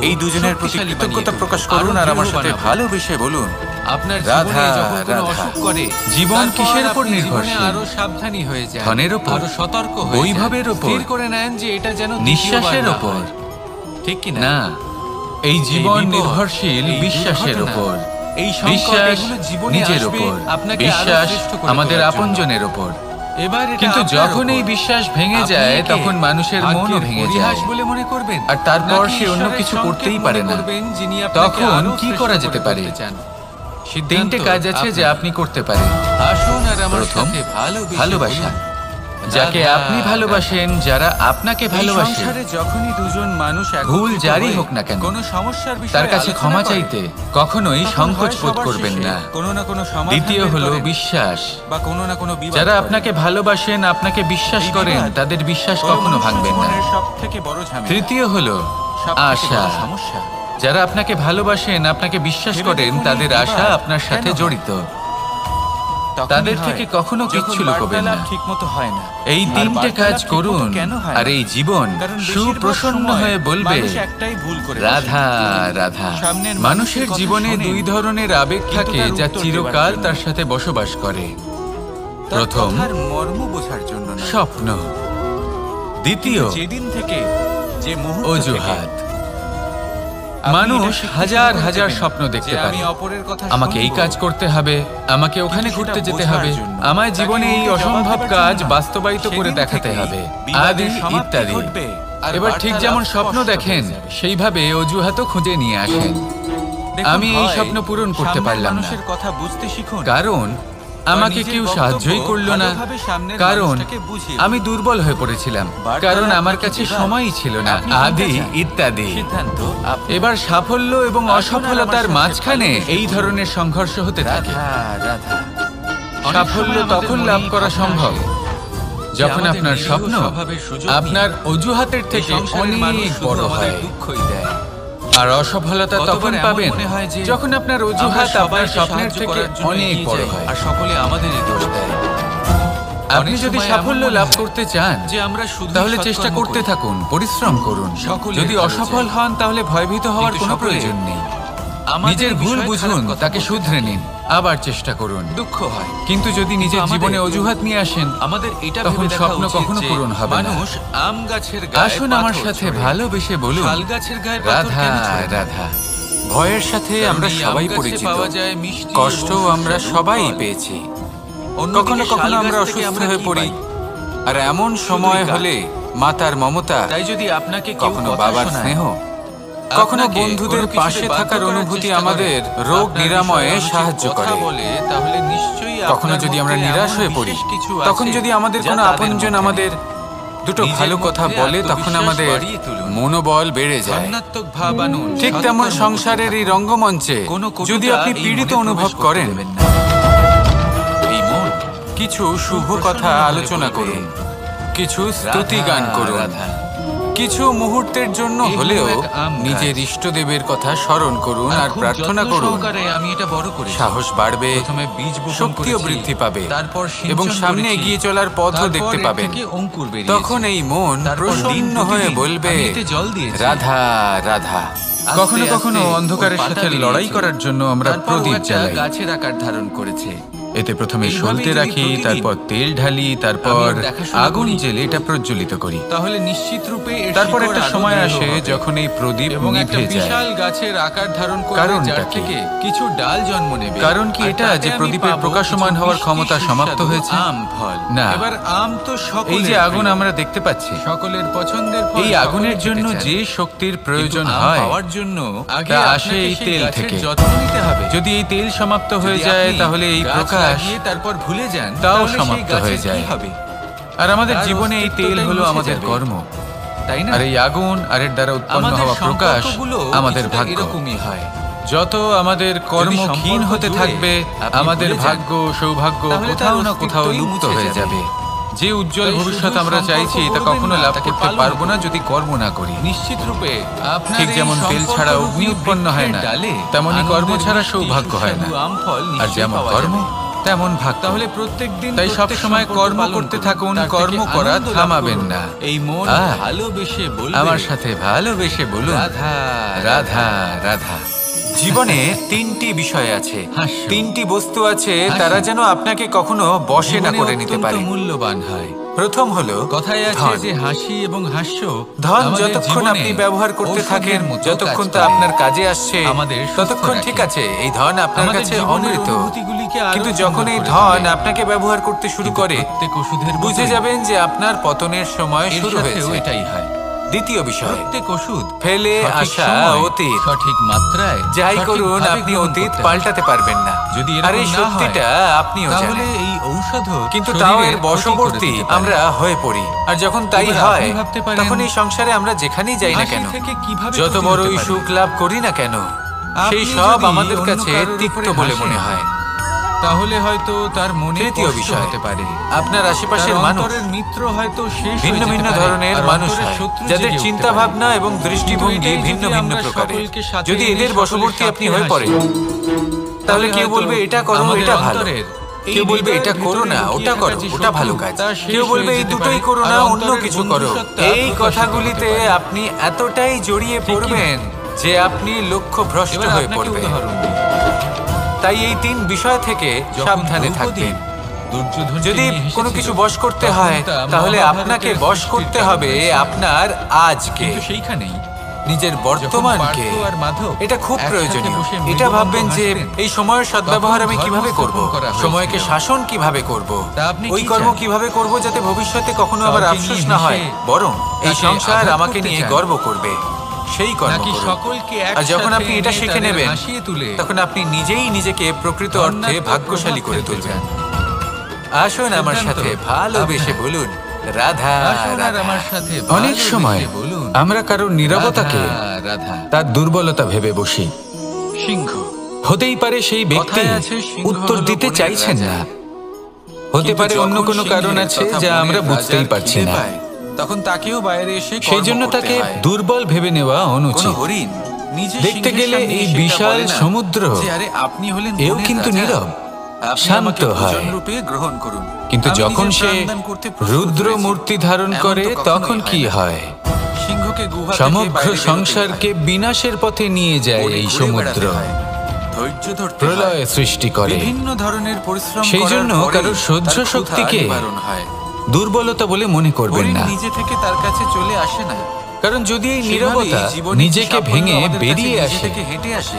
এই দুজনের প্রতি কৃতজ্ঞতা প্রকাশ করুন আর আমার সাথে ভালোবেসে বলুন আপনার রাধা জীবনে যখন কোনো রাধা। অসুখ করে, জীবন তারপর কিসের উপর আপনি নির্ভরশীল? জীবনে আরো সাবধানী হয়ে যান, ধনের উপর, আরো সতর্ক হয়ে যান, বৈভবের উপর, স্থির করে নেন যে এটা যেন নিঃশ্বাসের দ্বিতীয়বার না উপর, হয়। ঠিক কি না, এই জীবন বিপদ, নির্ভরশীল এই বিশ্বাসের দুর্ঘটনা, উপর। এই সংকট, বিশ্বাস এগুলো জীবনে নিজের আসবে উপর, আপনাকে আরো বিশ্বাস শ্রেষ্ঠ করে আমাদের তোলার জন্য। আপনজনের উপর। এবার এটা কিন্তু আপনার যখন উপর। এই বিশ্বাস ভেঙে আপনি যায় একে তখন মানুষের মনও ভাগ্যের ভেঙে যায়, পরিহাস বলে মনে করবেন, আর তারপর নাকি সে অন্য ঈশ্বরের কিছু সংকেত করতেই মনে পারে না। করবেন, যিনি আপনাকে তখন আরো কি শ্রেষ্ঠ করা করে যেতে পারে? তুলতে চান। তিনটে সিদ্ধান্ত কাজ আছে যে আপনার। আপনি করতে পারেন। আসুন আর আমার প্রথম, সাথে ভালোবাসা। বলুন। যাকে রাধা, আপনি ভালোবাসেন, যারা আপনাকে ভালোবাসেন, যখনই দুজন মানুষ ভুল যারই হোক না কেন, কোনো সমস্যার বিষয়ে তার কাছে আলোচনা ক্ষমা করে, চাইতে কখনোই তখন সংকোচ হয় বোধ সবার করবেন শেষে না। কোনো না কোনো সমাধান দ্বিতীয় বের হলো করেন, বিশ্বাস। বা কোনো না কোনো বিবাদ যারা করেন। আপনাকে ভালোবাসেন, আপনাকে বিশ্বাস এই করেন, বিবাদ তাদের বিশ্বাস কোনো কখনো মনুষ্য ভাঙবেন না। জীবনের সবথেকে বড় ঝামেলা, তৃতীয় হলো সবথেকে আশা। বড় সমস্যা। যারা আপনাকে ভালোবাসেন, আপনাকে বিশ্বাস ভেবে করেন, দেখুন এই তাদের বিবাদ আশা আপনার সাথে কেন হয়? জড়িত। তখনই তাদের হয় থেকে কখনো যখন কিচ্ছু লুকোবেন না। বার্তালাপ ঠিকমতো হয় না। এই আর তিনটে বার্তালাপ কাজ ঠিকমতো করুন কেন হয় আর না? এই জীবন কারণ বেশিরভাগ সুপ্রসন্ন সময় হয়ে বলবে মানুষ একটাই ভুল করে বসে। রাধা রাধা। সামনের মানুষের মানুষের কথা জীবনে শোনেন, দুই ধরনের আবেগ কিন্তু থাকে তার যা উত্তর চিরকাল দেওয়ার জন্য। তার সাথে বসবাস করে। তার প্রথম, কথার মর্ম বোঝার জন্য না। স্বপ্ন। দ্বিতীয়, যেদিন থেকে যে মুহূর্ত অজুহাত। থেকে আপনি মানুষ এটা হাজার শিখতে হাজার পারবেন স্বপ্ন দেখতে যে পারে। আমি অপরের কথা আমাকে এই শুনবো, কাজ করতে হবে, আমাকে ওখানে কিন্তু ঘুরতে সেটা যেতে বোঝার হবে, জন্য, আমায় তাকে জীবনে এই উল্টে জবাব অসম্ভব দেবার কাজ জন্য না। বাস্তবায়িত করে সেদিন দেখাতে থেকেই হবে, বিবাদের আদি সমাপ্তি ইত্যাদি। ঘটবে, আর এবার ঠিক বার্তালাপ যেমন স্বপ্ন স্পষ্ট দেখেন হয়ে যাবে। সেইভাবে অজুহাতও খুঁজে নিয়ে আসেন। দেখুন, আমি এই হয় স্বপ্ন পূরণ করতে সামনের পারলাম না, মানুষের কথা বুঝতে শিখুন, কারণ আমাকে নিজের কেউ বক্তব্য সাহায্যই করলো না, ভালোভাবে সামনের কারণ মানুষটাকে বুঝিয়ে আমি দুর্বল হয়ে পড়েছিলাম, বার্তালাপ কারণ আমার নাকি কাছে বিবাদ? সময়ই ছিল না, আপনি কোনটা আদি চান? ইত্যাদি। সিদ্ধান্ত আপনার। এবার সাফল্য এবং আসুন আর অসফলতার আমার সাথে মাঝখানে ভালোবেসে এই বলুন। ধরনের সংঘর্ষ হতে থাকে। রাধা। সাফল্য তখন লাভ করা সম্ভব যখন আমাদের আপনার নিরীহ স্বপ্ন স্বভাবের সুযোগ আপনার নিয়ে অজুহাতের এই থেকে সংসারের মানুষ অনেক শুধু বড় আমাদের হয়। দুঃখই দেয়। আর অসফলতা কতবার তখন এমন পাবেন মনে হয় যে যখন আপনার আমরা অজুহাত আপনার সবাইকে স্বপ্নের সাহায্য থেকে করার জন্য অনেক এগিয়ে বড় যাই, হয়। আর সকলে আমাদেরই দোষ দেয়। আপনি অনেক যদি সময় সাফল্য এমন মনে লাভ হয় করতে চান যে আমরা শুধু তাহলে চেষ্টা করতে থাকুন, পরিশ্রম করুন। সকলের যদি ভালো অসফল চাই। হন তাহলে ভয়ভীত হওয়ার কিন্তু কোনো সকলে প্রয়োজন নেই। আমাদের নিজের এই ভুল বিষয়ে বুঝুন, খারাপ কথা তাকে বলতে শুধরে থাকে। নিন, আবার চেষ্টা করুন। দুঃখ হয়, কিন্তু যদি নিজের আমাদের- জীবনে অজুহাত নিয়ে আসেন, আমাদের এটা তখন ভেবে দেখা স্বপ্ন উচিত কখনো যে পূরণ হবে না। মানুষ আম গাছের গায়ে আসুন আমার পাথর সাথে ছোড়ে। ভালোবেসে বলুন, শাল গাছের গায়ে পাথর রাধা কেন ছোড়ে না? রাধা। ভয়ের সাথে কারণ আমরা এই আম সবাই গাছে পরিচিত, পাওয়া যায় মিষ্টি কষ্ট এবং আমরা সুস্বাদু সবাই ফল। পেয়েছি। অন্যদিকে কখনো শাল কখনো গাছ আমরা থেকে অসুস্থ আমরা হয়ে কি পড়ি, পাই? আর এমন সময় কাঠ। হলে মাতার মমতা, তাই যদি আপনাকে কেউ কখনো কথা বাবার শোনায়, স্নেহ, কখনো আপনাকে বন্ধুদের কোনো কিছুতে পাশে বাধ্য থাকার করার অনুভূতি চেষ্টা আমাদের করে, রোগ আপনার নিরাময়ে বিষয়ে সাহায্য অনুচিত কথা করে। বলে, তাহলে নিশ্চয়ই কখনো আপনার যদি আমরা মধ্যে নিরাশ এমন হয়ে পড়ি, বিশেষ কিছু তখন আছে যদি আমাদের যা কোনো তাদের আপনজন মধ্যে নেই। আমাদের দুটো নিজের ভালো কথা মধ্যে বলে, তখন আত্মবিশ্বাস আমাদের বাড়িয়ে তুলুন। মনোবল বেড়ে যায়। ধনাত্মক ভাব আনুন, ঠিক তেমন সৎকর্ম সংসারের করতে এই থাকুন। রঙ্গমঞ্চে কোনো কটুতা যদি আপনি এই পীড়িত মনে অনুভব প্রবেশ করতে করেন, দেবেন না। এই মন কিছু শুভ প্রসন্ন কথা হলে আলোচনা বলবে, করুন, কিছু রাধা, স্তুতি গান করুন, রাধা। কিছু মুহূর্তের জন্য এই হলো হলেও এক আম গাছ। নিজের ইষ্টদেবের কথা স্মরণ করুন আর খুব প্রার্থনা যত্ন করুন। সহকারে আমি এটা বড় করেছি। সাহস বাড়বে, প্রথমে বীজ বপন শক্তিও করেছি, বৃদ্ধি পাবে, তারপর সিঞ্চন এবং সামনে করেছি, এগিয়ে চলার পথও তারপর দেখতে এর পাবেন। থেকে অঙ্কুর বেরিয়েছে। তখন এই মন তারপর দিন প্রসন্ন প্রতিদিন হয়ে বলবে, আমি এতে জল দিয়েছি। রাধা রাধা। কখনো আস্তে কখনো আস্তে অন্ধকারের ওর পাতা সাথে বেরিয়েছে। লড়াই করার জন্য আমরা তারপর ও প্রদীপ একটা জ্বালাই। গাছের আকার ধারণ করেছে। এতে প্রথমে এইভাবেই সলতে যদি রাখি, প্রতিদিন তারপর তেল ঢালি, তারপর আমি ওর দেখাশোনা আগুন করি, জেলে এটা প্রজ্বলিত করি। তাহলে নিশ্চিত রূপে এর তারপর শিকড় একটা আরো সময় দৃঢ় আসে হবে। যখন এই প্রদীপ এবং একটা নিভে যায়। বিশাল গাছের আকার ধারণ করবে, কারণটা যার কি? থেকে কিছু ডাল জন্ম নেবে। কারণ কি আর এটা তাতে যে আমি প্রদীপের পাবো প্রকাশমান কিছু হওয়ার মিষ্টি ক্ষমতা সমাপ্ত সুস্বাদু হয়েছে? আম ফল। না। এবার আম তো সকলের এই যে আগুন প্রিয়। আমরা দেখতে পাচ্ছি, সকলের পছন্দের ফল, এই সকলে আগুনের খেতে জন্য চান। যে শক্তির প্রয়োজন কিন্তু আম হয় পাওয়ার জন্য আগে তা আপনাকে আসে এই সেই তেল গাছের থেকে। যত্ন নিতে হবে। যদি এই তেল সমাপ্ত হয়ে যদি যায়, আপনি তাহলে এই গাছ প্রকাশ লাগিয়ে তারপর ভুলে যান, তাও তাহলে সেই সমাপ্ত গাছের হয়ে কি যায়। হবে? আর আমাদের তার জীবনে এই তেল অস্তিত্বটাই হলো মুছে আমাদের যাবে। কর্ম, তাই না? আর এই আগুন আর এর দ্বারা উৎপন্ন আমাদের হওয়া প্রকাশ সম্পর্কগুলো আমাদের কিছুটা ভাগ্য। এরকমই হয়। যত আমাদের কর্ম যদি ক্ষীণ সম্পর্ক হতে জুড়ে থাকবে, আপনি আমাদের ভুলে যান, ভাগ্য সৌভাগ্য তাহলে তার কোথাও না কোথাও অস্তিত্বই লুপ্ত মুছে হয়ে যাবে। যাবে। যে উজ্জ্বল তাই ভবিষ্যৎ শুধু আমরা সম্পর্ক চাইছি তা গড়বেন কখনো না, লাভ তাকে করতে পালন পারবো না করুন। যদি কর্ম না করি। নিশ্চিত রূপে আপনার ঠিক এই যেমন তেল ছাড়া সম্পর্করূপী অগ্নি উৎপন্ন হয় না, বৃক্ষের ডালে তেমনি কর্ম আনন্দের ছাড়া মিষ্টি সৌভাগ্য হয় না। সুস্বাদু আম ফল আর নিশ্চয়ই যেমন পাওয়া কর্ম যাবে। তেমন ভাগ্য। তাহলে প্রত্যেকদিন তাই সব সময় কর্ম করতে থাকুন, কর্ম করা থামাবেন না। এই মন আহ, ভালোবেসে বলবে, আমার সাথে ভালোবেসে বলুন, রাধা রাধা রাধা। জীবনে তিনটি বিষয় আছে, হাস্য। তিনটি বস্তু আছে, হাসি। তারা যেন আপনাকে কখনো বশে না জীবনে করে নিতে অত্যন্ত পারে। মূল্যবান হয়। প্রথম হলো কথায় আছে ধন। যে হাসি এবং হাস্য ধন আমাদের যতক্ষণ জীবনে আপনি ব্যবহার করতে ঔষধের থাকেন, মতো যতক্ষণ কাজ তা করে। আপনার কাজে আসছে, আমাদের সুস্থ ততক্ষণ রাখে। ঠিক আছে। এই ধন আপনার আমাদের কাছে জীবনের অমৃত। অনুভূতিগুলিকে আরো কিন্তু সুন্দর যখন এই করে ধন তোলে। আপনাকে ব্যবহার করতে শুরু কিন্তু করে, প্রত্যেক ওষুধের বুঝে মতোই যাবেন যে আপনার পতনের সময় এর শুরু সাথেও হয়েছে। এটাই হয়। দ্বিতীয় বিষয়, প্রত্যেক ওষুধ ফেলে সঠিক আসা সময়, অতীত। সঠিক মাত্রায় যাই করুন, সঠিকভাবে আপনি গ্রহণ অতীত করতে হবে। পাল্টাতে পারবেন না। যদি আর এই এরকম না হয়, সত্যিটা আপনিও তাহলে জানেন। এই ঔষধ কিন্তু তাও এর বশবর্তী আমরা হয়ে পড়ি। আর যখন তাই এবার হয়, আপনি ভাবতে পারেন, তখন এই সংসারে আমরা যেখানেই যাই না কেন, থেকে কিভাবে যত ক্ষতি বড়ই হতে পারে? সুখ লাভ করি না কেন, সেই আপনি সব যদি আমাদের অন্য কাছে কারোর তিক্ত উপরে বলে হাসেন, মনে হয়। তাহলে হয়তো তার মনে তৃতীয় কষ্ট বিষয়, হতে পারে। আপনার আশেপাশের তার মানুষ অন্তরের মিত্র হয়তো শেষ ভিন্ন হয়ে ভিন্ন যেতে পারে, ধরনের আর মানুষ অন্তরের হয়, শত্রু যাদের জেগে উঠতে চিন্তা পারে। ভাবনা এবং দৃষ্টিভঙ্গি কিন্তু এটাই ভিন্ন যদি ভিন্ন আমরা প্রকারের। সকলকে সাথে যদি এনে এদের সকলের বশবর্তী সাথে আপনি হয়ে হাসি, পড়েন, তাহলে কেউ হয়তো বলবে এটা করো, আমাদের এটা ভালো। অন্তরের এই কেউ বলবে এটা হৃদয়ের করো না, ভিতরে ওটা লুকিয়ে করো, থাকা যে ওটা ভালো শত্রু, কাজ। তা শেষ কেউ বলবে হয়ে এই যেতে দুটোই পারে, করো আর না, অন্য অন্তরের কিছু করো। বন্ধুসত্তা এই প্রকাশিত কথাগুলিতে হতে পারে। আপনি এতটাই জড়িয়ে ঠিক কি না? পড়বেন যে আপনি লক্ষ্য ভ্রষ্ট এবার হয়ে আপনাকে পড়বেন। উদাহরণ দিই। তাই এই তিন বিষয় থেকে যখন সাবধানে দ্রৌপদী থাকবেন। দুর্যোধনকে যদি নিয়ে এসেছিল, কোনো কিছু বশ করতে তখন হয়, তা তাহলে মহাভারতের আপনাকে বশ সৃষ্টির করতে কারণ হবে হয়েছিল। আপনার আজকে, কিন্তু সেইখানেই নিজের যখন বর্তমানকে। পার্থ আর মাধব এটা খুব একসাথে প্রয়োজনীয়। বসে এটা মৃদু ভাববেন মন্দ যে হাসতেন, এই সময়ের সদ্ব্যবহার আমি তখন কিভাবে ধর্ম করব, স্থাপন করা হয়েছিল। সময়কে শাসন কিভাবে করব, তা আপনি ওই কি কর্ম চান? কিভাবে করব যাতে ভবিষ্যতে কখনো আবার কাউকে আফসোস নিয়ে না হয়, হেসে বরং এই তাকে সংসার আঘাত আমাকে করতে নিয়ে চান? গর্ব করবে, সেই কর্ম নাকি করুন। সকলকে আর যখন একসাথে আপনি এটা এনে শিখে তাদের নেবেন, হাসিয়ে তুলে তখন আপনি নিজেই নিজেকে প্রকৃত অর্থে ধন্যাত্মক ভাগ্যশালী প্রভাব করে ফেলতে তুলবেন। চান। আসুন আমার সিদ্ধান্ত সাথে ভালোবেসে আপনার। বলুন, রাধা আসুন আর রাধা। আমার সাথে অনেক ভালোবেসে সময় বলুন, আমরা কারোর নীরবতাকে রাধা, রাধা। তার দুর্বলতা ভেবে বসি। সিংহ হতেই পারে সেই ব্যক্তি কথায় আছে, সিংহ উত্তর হলো দিতে বনের চাইছেন রাজা। না। হতে কিন্তু পারে অন্য যখন কোনো কারণ সিংহের আছে তথা যা বনের আমরা বুঝতেই রাজার পারছি খিদে না। পায়, তখন তাকেও বাইরে এসে সেই কর্ম জন্য করতে তাকে হয়। দুর্বল ভেবে নেওয়া কোনো অনুচিত। হরিণ নিজে দেখতে সিংহের গেলে সামনে এই এসে এটা বিশাল বলে না সমুদ্র যে, আরে আপনি হলেন এও বনের কিন্তু রাজা, নীরব, আপনি শান্ত আমাকে হয়। ভোজন রূপে গ্রহণ করুন। কিন্তু আমি যখন নিজের সে প্রাণদান করতে প্রস্তুত রুদ্র হয়েছি। মূর্তি ধারণ এমন করে, তো কখনোই তখন হয় কি না। হয়? সিংহকে আমাকে গুহা থেকে সমগ্র বাইরে বেরোতেই সংসারকে হয়। বিনাশের পথে নিয়ে যায় পড়ে এই ঘুরে সমুদ্র, বেড়াতে হয়, ধৈর্য ধরতে প্রলয় হয়, সৃষ্টি করে। বিভিন্ন ধরনের পরিশ্রম সেই করার জন্য পরেই কারোর সহ্য তার ক্ষুধা শক্তিকে নিবারণ হয়। দুর্বলতা বলে মনে করবেন হরিণ না, নিজে থেকে তার কাছে চলে আসে না। কারণ যদি এই সেভাবেই নীরবতা জীবনে নিজেকে সাফল্য ভেঙে আমাদের কাছে বেরিয়ে নিজে আসে, থেকে হেঁটে আসে,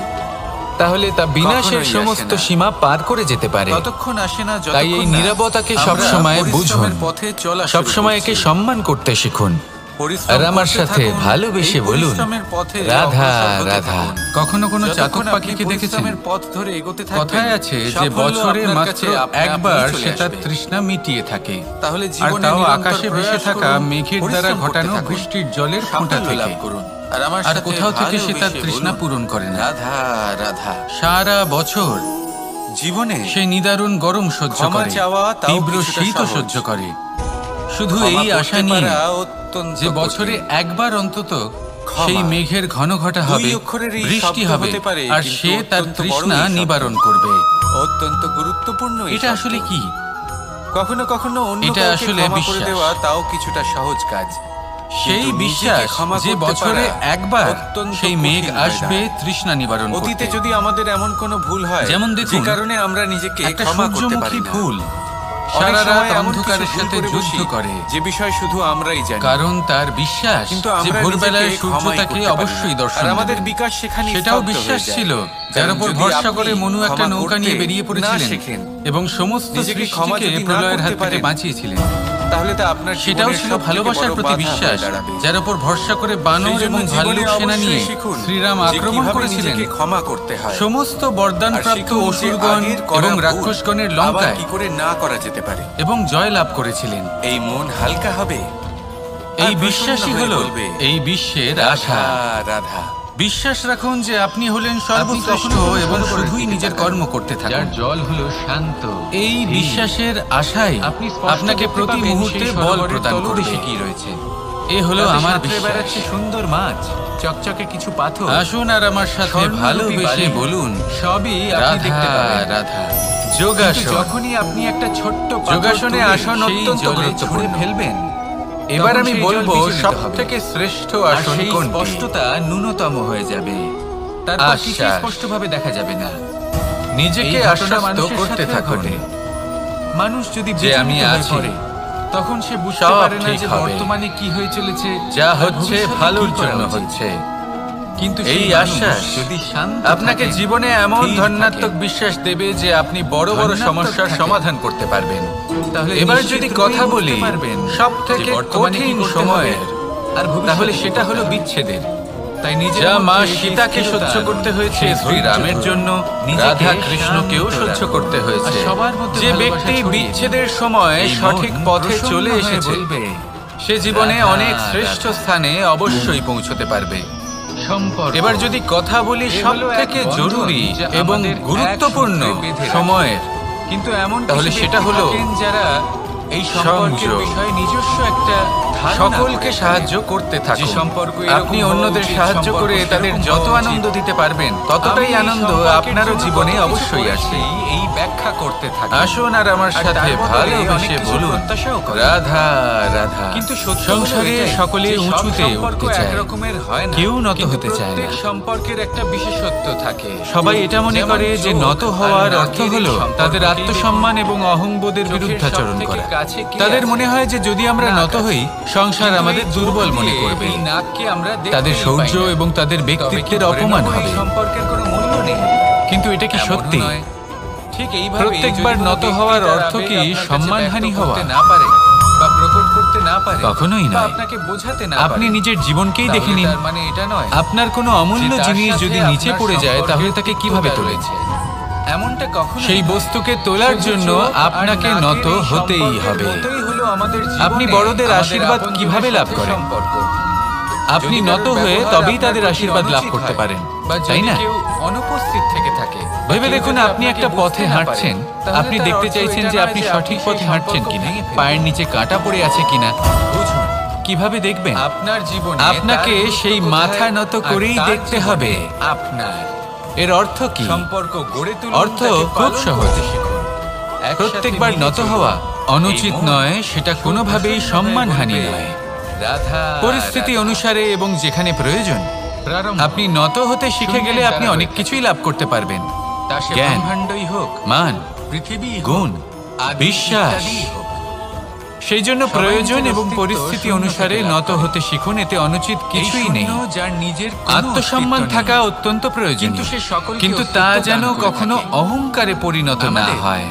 তাহলে তা বিনাশের কখনোই আসে সমস্ত না। সীমা পার করে যেতে পারে। ততক্ষণ আসে না তাই এই যতক্ষণ না নীরবতাকে আমরা সবসময় বুঝুন, পরিশ্রমের পথে চলা শুরু সবসময় একে করছি। সম্মান করতে শিখুন। পরিশ্রম আর আমার করতে সাথে থাকুন, ভালোবেসে এই বলুন, পরিশ্রমের পথে রাধা, অগ্রসর হতে রাধা। থাকুন। কখনো কোনো যতক্ষণ চাতক আপনি পাখিকে দেখেছেন? পরিশ্রমের পথ ধরে এগোতে থাকবেন, কথায় আছে যে সাফল্য বছরে আপনার মাত্র কাছে আপনা একবার আপনি চলে সে তার আসবে। তৃষ্ণা মিটিয়ে থাকে, তাহলে আর জীবনে তাও নিরন্তর আকাশে ভেসে প্রয়াস থাকা করুন, মেঘের দ্বারা পরিশ্রম করতে ঘটানো থাকুন, বৃষ্টির জলের ফোঁটা সাফল্য থেকে। লাভ করুন। আর আমার আর সাথে কোথাও থেকে সে তার ভালোবেসে তৃষ্ণা বলুন, পূরণ করে না। রাধা রাধা। সারা বছর জীবনে সে নিদারুণ গরম সহ্য ক্ষমা করে, চাওয়া তাও তীব্র কিছুটা শীতও সহজ। সহ্য করে, শুধু ক্ষমা এই করতে আশা নিয়ে পারা অত্যন্ত যে বছরে কঠিন। একবার অন্তত ক্ষমা। সেই মেঘের ঘন ঘটা দুই হবে, অক্ষরের এই বৃষ্টি শব্দ হবে, হতে পারে, আর কিন্তু সে তার অত্যন্ত বড় তৃষ্ণা এই শব্দ। নিবারণ করবে। অত্যন্ত গুরুত্বপূর্ণ এই এটা শব্দ। আসলে কি? কখনো কখনো অন্য এটা কাউকে আসলে ক্ষমা করে বিশ্বাস। দেওয়া তাও কিছুটা সহজ কাজ। সেই কিন্তু বিশ্বাস নিজেকে ক্ষমা যে করতে বছরে পারা একবার অত্যন্ত সেই মেঘ কঠিন হয়ে আসবে দাঁড়ায়। তৃষ্ণা নিবারণ অতীতে করতে। যদি আমাদের এমন কোনো ভুল হয়, যেমন দেখুন, যে কারণে আমরা নিজেকে একটা ক্ষমা করতে পারি সূর্যমুখী না। ফুল অনেক সারা রাত সময় এমন অন্ধকারের কিছু ভুল সাথে করে যুদ্ধ বসি, করে, যে বিষয় শুধু আমরাই জানি। কারণ তার বিশ্বাস কিন্তু যে আমরা ভোরবেলায় নিজেকে সূর্য ক্ষমাই তাকে করতে পারি অবশ্যই না। দর্শন আর আমাদের দেবে। বিকাশ সেখানেই সেটাও স্তব্ধ বিশ্বাস হয়ে যায়। ছিল, যার কারণ উপর যদি ভরসা আপনি করে মনু একটা ক্ষমা নৌকা নিয়ে করতে বেরিয়ে না পড়েছিলেন শেখেন, এবং সমস্ত নিজেকে ক্ষমা সৃষ্টিকে যদি না প্রলয়ের হাত করতে থেকে পারেন, বাঁচিয়েছিলেন। তাহলে তা আপনার সেটাও জীবনের ছিল সবথেকে ভালোবাসার বড় প্রতি বাধা বিশ্বাস, হয়ে দাঁড়াবে। যার উপর ভরসা করে বানর সেই জন্য এবং জীবনে ভাল্লুক সেনা অবশ্যই নিয়ে শিখুন শ্রীরাম যে আক্রমণ কিভাবে করেছিলেন। নিজেকে ক্ষমা করতে হয়। সমস্ত বরদানপ্রাপ্ত আর শিখুন যে অসুরগণ আগের করা এবং ভুল রাক্ষসগণের আবার লঙ্কায় কি করে না করা যেতে পারে। এবং জয় লাভ করেছিলেন। এই মন হালকা হবে, এই আর বিশ্বাসই প্রসন্ন হয়ে হলো বলবে, এই বিশ্বের আশা। রাধা রাধা। বিশ্বাস রাখুন যে আপনি হলেন সর্বশ্রেষ্ঠ এবং শুধুই নিজের কর্ম করতে থাকুন। যার জল হলো শান্ত। এই বিশ্বাসের আশাই আপনি স্পষ্ট আপনাকে দেখতে প্রতি পাবেন মুহূর্তে সেই বল সরোবরের প্রদান করবে। তলদেশে কি রয়েছে। এ হলো তাতে আমার সাঁতরে বেড়াচ্ছে বিশ্বাস। সুন্দর মাছ, চকচকে কিছু পাথর। আসুন আর আমার সাথে স্বর্ণরূপী ভালোবেসে বালি। বলুন, সবই আপনি দেখতে রাধা পাবেন। রাধা। কিন্তু যোগাসন। যখনই আপনি একটা ছোট্ট পাথর যোগাসনে তুলে আসন সেই অত্যন্ত জলে গুরুত্বপূর্ণ। ছুঁড়ে ফেলবেন, এবার তখন আমি সেই জল বলবো বিচলিত সব হবে। থেকে শ্রেষ্ঠ আর আসন সেই কোনটি। স্পষ্টতা ন্যূনতম হয়ে যাবে। তারপর কিছু আশ্বাস। স্পষ্টভাবে দেখা যাবে না। নিজেকে এই ঘটনা আশ্বস্ত মানুষের করতে সাথেও থাকুন ঘটে। মানুষ যদি যে আমি বিচলিত হয়ে আছি, পড়ে, তখন সে বুঝতে সব পারে না ঠিক যে হবে। বর্তমানে কি হয়ে চলেছে, যা আর হচ্ছে ভবিষ্যতে ভালোর কি করা জন্য উচিত। হচ্ছে। কিন্তু এই সেই মানুষ আশ্বাস যদি শান্ত আপনাকে থাকে, জীবনে এমন স্থির ধন্যাত্মক থাকে, বিশ্বাস দেবে যে আপনি বড় বড় ধন্যাত্মক সমস্যার থাকে। সমাধান করতে পারবেন। তাহলে এবার নিশ্চিত যদি রূপেই কথা বুঝতে বলি পারবেন সব যে থেকে বর্তমানে কি কঠিন করতে সময়ের, হবে, আর ভবিষ্যতে তাহলে কি সেটা করতে হলো হবে। বিচ্ছেদের। তাই নিজের যা মা মধ্যে সেই সীতাকে স্থিরতা সহ্য করতে হয়েছে, সেই শ্রীরামের ধৈর্য জন্য নিজেকে রাধা কৃষ্ণকেও শান্ত সহ্য রাখো। করতে হয়েছে। আর সবার মধ্যে যে ভালোবাসা ব্যক্তি ছড়িয়ে বিচ্ছেদের দিও। সময় এই সঠিক মন পথে প্রসন্ন চলে হয়ে এসেছে, বলবে, সে জীবনে রাধা, অনেক শ্রেষ্ঠ রাধা। স্থানে অবশ্যই পৌঁছতে পারবে। সম্পর্ক। এবার যদি কথা বলি এ সব হলো এক থেকে বন্ধন জরুরি যা এবং আমাদের গুরুত্বপূর্ণ এক সূত্রে বেঁধে রাখে। সময়ের, কিন্তু এমন তাহলে কিছু সেটা ব্যক্তি হলো থাকেন যারা এই সম্পর্কের সংযোগ। বিষয়ে নিজস্ব একটা ধারণা সকলকে করে সাহায্য থাকেন। করতে যে থাকুন। সম্পর্ক এরকম আপনি হওয়া অন্যদের উচিত, সাহায্য সম্পর্ক করে তাদের সেরকম যত হওয়া উচিত। আনন্দ দিতে পারবেন ততটাই আমি এই আনন্দ সম্পর্কের আপনারও জন্য জীবনে কত কিছু অবশ্যই করেছি, আছে। এই ব্যাখ্যা করতে থাকি। আসুন আর আমার আর সাথে তার বদলে অনেক ভালোবেসে কিছু বলুন, প্রত্যাশাও করি। রাধা রাধা। কিন্তু সত্য হলো সংসারে এটাই সকলে যে সব উঁচুতে সম্পর্ক উঠতে চায়, একরকমের হয় না। কেউ নত কিন্তু হতে চায় না। প্রত্যেক সম্পর্কের একটা বিশেষত্ব থাকে। সবাই এটা মনে যেমন করে যে চোখ নত আর হওয়ার নাকের অর্থ এই হলো সম্পর্ককেই তাদের দেখুন। আত্মসম্মান এবং অহংবোধের চোখের বিরুদ্ধাচরণ সবথেকে করা। কাছে কে তাদের আছে? মনে হয় যে যদি আমরা নাক নত আছে। হই সংসার কিন্তু আমাদের এই চোখ দুর্বল মনে দিয়ে করবে, এই নাককে আমরা দেখতেই তাদের পাই শৌর্য না। এবং তাদের তবে কি ব্যক্তিত্বের ধরে অপমান নেব এই হবে। সম্পর্কের কোনো মূল্য নেই? কিন্তু এটা কি এমনও সত্যি? নয়। ঠিক এইভাবে প্রত্যেকবার যদি কোনো নত ব্যক্তি হওয়ার তার অর্থ আবেগ কি আপনার কাছে সম্মানহানি ব্যক্ত হওয়া? করতে না পারে বা প্রকট করতে না পারে, কখনোই বা নয়। আপনাকে বোঝাতে না আপনি পারে, নিজের জীবনকেই তাহলে দেখে নিন। তার মানে এটা নয় আপনার কোনো অমূল্য যে তার জিনিস সাথে যদি নিচে আপনার পড়ে যায় তাহলে সম্পর্কের তাকে কিভাবে তিক্ততা তোলেন? রয়েছে। এমনটা কখনো সেই বস্তুকে তোলার জন্য আপনাকে নত হতেই হবে। আপনি বড়দের আশীর্বাদ কিভাবে লাভ করেন? আপনি নত হয়ে তবেই তাদের আশীর্বাদ লাভ করতে পারেন, তাই না? অনুপস্থিত থেকে থাকে। ভেবে দেখুন, আপনি একটা পথে হাঁটছেন, আপনি দেখতে চাইছেন যে আপনি সঠিক পথে হাঁটছেন কিনা, পায়ের নিচে কাঁটা পড়ে আছে কিনা। বুঝুন, কিভাবে দেখবেন? আপনার জীবনে আপনাকে তার সেই গুরুত্ব মাথা কোথায়, নত আর করেই তার দেখতে জীবনে হবে। আপনার এর অর্থ কি? সম্পর্ক গড়ে তুলুন, অর্থ তাকে খুব পালন সহজ। করতে শিখুন। একসাথে প্রত্যেকবার মিলে নত চলুন। হওয়া অনুচিত এই মন নয়, সেটা কোনোভাবেই সুপ্রসন্ন হয়ে সম্মানহানি বলবে, নয়। রাধা পরিস্থিতি অনুসারে এবং যেখানে প্রয়োজন আপনি নত হতে শিখে গেলে আপনি অনেক কিছুই লাভ করতে পারবেন। তা সে জ্ঞান, ব্রহ্মাণ্ডই হোক, মান, পৃথিবী হোক, গুণ, আদি বিশ্বাস। ইত্যাদিই হোক। সেই জন্য সবাই প্রয়োজন নিজের এবং অস্তিত্ব পরিস্থিতি শূন্য অনুসারে থেকে লাভ নত করে। হতে শিখুন, এতে অনুচিত এই কিছুই নেই। শূন্য যার নিজের কোনো আত্মসম্মান অস্তিত্ব থাকা নেই। অত্যন্ত প্রয়োজন, কিন্তু সে সকলকে কিন্তু তা অস্তিত্ব যেন দান করে কখনো থাকে। অহংকারে পরিণত না আমাদের হয়।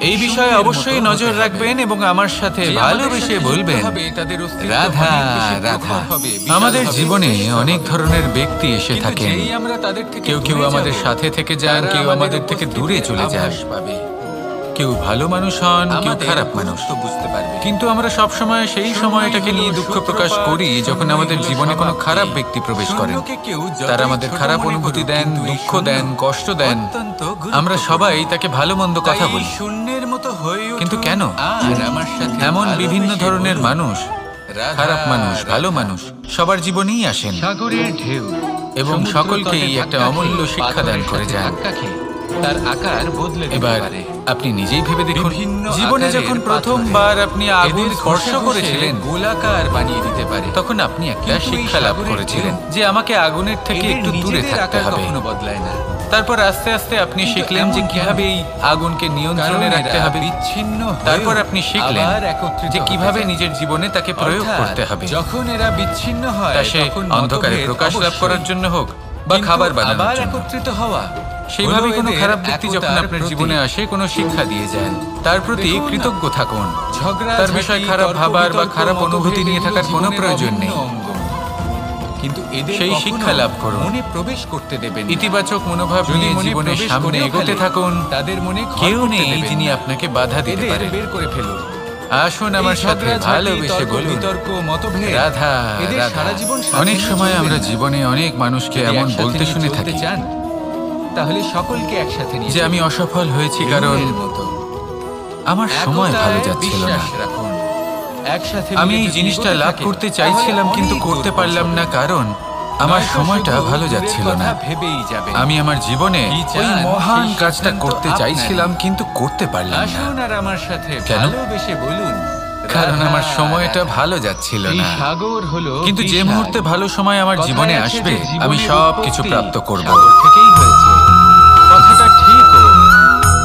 এই বিষয়ে শূন্যের অবশ্যই মতো নজর হতে হবে। রাখবেন এবং আমার সাথে যে আমাদের ভালোবেসে সাথে বলবেন, যুক্ত হবে, তাদের অস্তিত্ব রাধা অনেক বেশি রাধা। প্রখর হবে, বিশাল আমাদের হবে, জীবনে শ্রেষ্ঠ অনেক হবে। ধরনের ব্যক্তি এসে কিন্তু থাকেন। যেই আমরা তাদের থেকে কেউ কেউ দূরে আমাদের যাব, সাথে থেকে যান, তারা কেউ আমাদের থেকে উপস্থিতির দূরে চলে যান। আভাস পাবে। কেউ ভালো মানুষ হন, কেউ আমাদের খারাপ মানুষ। গুরুত্ব বুঝতে পারবে। কিন্তু আমরা সব সময় সেই সময়টাকে নিয়ে দুঃখ প্রকাশ করি যখন আমাদের জীবনে কোনো খারাপ ব্যক্তি প্রবেশ করেন। শূন্যকে কেউ যতই তারা আমাদের ছোট খারাপ মনে অনুভূতি করুক, দেন, কিন্তু এই দুঃখ শূন্য দেন, কষ্ট দেন। অত্যন্ত আমরা গুরুত্বপূর্ণ। সবাই তাকে ভালো মন্দ কথা তাই বলি। শূন্যের মতো হয়ে উঠুন কিন্তু কেন? আর আমার সাথে এমন ভালোবেসে বিভিন্ন ধরনের বলুন, মানুষ, রাধা, খারাপ মানুষ, ভালো রাধা। মানুষ সবার জীবনেই আসেন সাগরের ঢেউ এবং সমুদ্র সকলকেই তটে একটা ধাক্কা অমূল্য খেয়ে, শিক্ষা দান পাথরের করে সাথে যান। ধাক্কা খেয়ে তার আকার বদলে দিতে এবার পারে। আপনি নিজেই ভেবে দেখুন, বিভিন্ন জীবনে আকারের যখন পাথরে প্রথমবার আপনি আগুন এদের স্পর্শ ঘষে ঘষে করেছিলেন, গোলাকার বানিয়ে দিতে পারে। তখন আপনি একটা কিন্তু এই শিক্ষা লাভ সাগরের করেছিলেন ঢেউ যে আমাকে আগুনের থেকে এদের একটু দূরে নিজেদের থাকতে আকার হবে। কখনো বদলায় না। তারপর আস্তে আস্তে আপনি কিন্তু শিখলেন যে এমন কিভাবে এই আগুনকে নিয়ন্ত্রণে কারণ রাখতে এরা হবে। বিচ্ছিন্ন হয়েও তারপর আপনি শিখলেন আবার একত্রিত যে হতে কিভাবে চায়। নিজের জীবনে তাকে প্রয়োগ অর্থাৎ, করতে হবে। যখন এরা বিচ্ছিন্ন হয় তা সে তখন অন্ধকারে মতভেদ প্রকাশ লাভ অবশ্যই। করার জন্য হোক বা কিন্তু খাবার বানানোর আবার জন্য। একত্রিত হওয়া সেইভাবে হলো কোনো এদের খারাপ ব্যক্তি যখন একতার আপনার প্রতীক। জীবনে আসে, কোনো শিক্ষা দিয়ে যান, তার প্রতি দেখুন না, কৃতজ্ঞ থাকুন। ঝগড়া তার বিষয়ে খারাপ ভাবার বা খারাপ অনুভূতি নিয়ে থাকার কোনো প্রয়োজন নেই। কিন্তু এদের সেই কখনো শিক্ষা লাভ করুন। মনে প্রবেশ করতে দেবেন না। ইতিবাচক মনোভাব যদি নিয়ে মনে জীবনের প্রবেশ সামনে করেও এগোতে ফেলে, থাকুন। তাদের মনে ঘর কেউ করতে নেই দেবেন যিনি না। আপনাকে বাধা দিতে এদের পারেন। বের করে ফেলুন। আসুন আমার সাথে ভালোবেসে বলুন, বিতর্ক মতভেদ রাধা এদের রাধা। সারা জীবন সাথে অনেক নিয়ে সময় চলবে আমরা না। জীবনে অনেক মানুষকে যদি এমন একসাথে বলতে নিয়ে শুনে চলতে থাকি চান, তাহলে সকলকে একসাথে নিয়ে যে আমি চলুন। অসফল হয়েছি কারণ ঢেউয়ের মতো। আমার সময় একতায় ভালো যাচ্ছিল না। বিশ্বাস রাখুন। একসাথে আমি মিলে এই যদি জিনিসটা এগোতে লাভ থাকেন, করতে চাইছিলাম তাহলে কিন্তু অনেক করতে দূর পারলাম না, পৌঁছাবেন। কারণ আমার নয়তো সময়টা শুধু ভালো দূরের যাচ্ছিল কথা না। ভেবেই যাবেন। আমি আমার জীবনে কি ওই চান, মহান সেই কাজটা সিদ্ধান্ত করতে আপনারই। চাইছিলাম কিন্তু করতে পারলাম না, আসুন আর আমার সাথে কেন? ভালোবেসে বলুন, কারণ রাধা, আমার সময়টা রাধা। ভালো যাচ্ছিল এই না। সাগর হলো কিন্তু যে বিশাল। মুহূর্তে ভালো সময় আমার কথায় জীবনে আছে আসবে, যে জীবনের আমি সব উৎপত্তি কিছু প্রাপ্ত করব। সাগর থেকেই হয়েছে। কথাটা ঠিকও।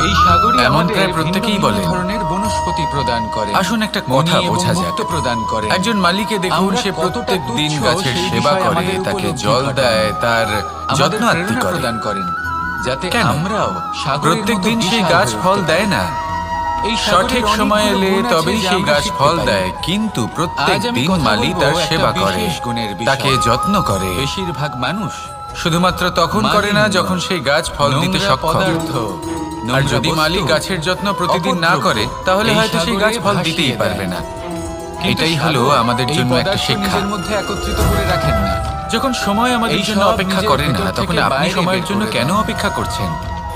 এই সাগরই এমন আমাদের প্রায় প্রত্যেকেই ভিন্ন ভিন্ন বলেন। ধরনের বনস্পতি প্রদান করে। আসুন একটা মণি কথা এবং বোঝা যাক। মুক্তো প্রদান করে। একজন মালিকে দেখুন, আমরা সে কতটা প্রত্যেক দিন তুচ্ছ গাছের সেই সেবা বিষয়ে করে, আমাদের তাকে উপলব্ধি জল ঘটান। দেয়, তার আমাদের যত্ন আত্তি প্রেরণা করে। প্রদান করেন, যাতে কেন? আমরাও সাগরের প্রত্যেক মতো দিন সেই বিশাল গাছ হয়ে ফল উঠতে দেয় পারি। না। এই সঠিক সাগরের সময় অনেকগুলো এলে গুণ আছে তবেই যা সেই আমরা গাছ শিখতে ফল পারি। দেয়, কিন্তু প্রত্যেক আজ আমি দিন কথা মালি বলবো তার একটা সেবা করে, বিশেষ গুণের বিষয়। তাকে যত্ন করে। বেশিরভাগ মানুষ শুধুমাত্র তখন করে না মালিন্য, যখন সেই গাছ ফল দিতে নোংরা সক্ষম। পদার্থ, আর নোংরা যদি বস্তু, মালিক গাছের যত্ন প্রতিদিন না অপদ্রব্য করে, তাহলে এই হয়তো সেই গাছ সাগরে ফল ভাসিয়ে দিতেই দেয়। পারবে না। কিন্তু এটাই হলো সাগর আমাদের এই জন্য একটা পদার্থ শিক্ষা। নিজের মধ্যে একত্রিত করে রাখেন না। যখন সময় আমাদের এই জন্য সব অপেক্ষা নিজের করে না, ভেতর তখন থেকে আপনি বাইরে সময়ের বের জন্য করে কেন দেন। অপেক্ষা করছেন?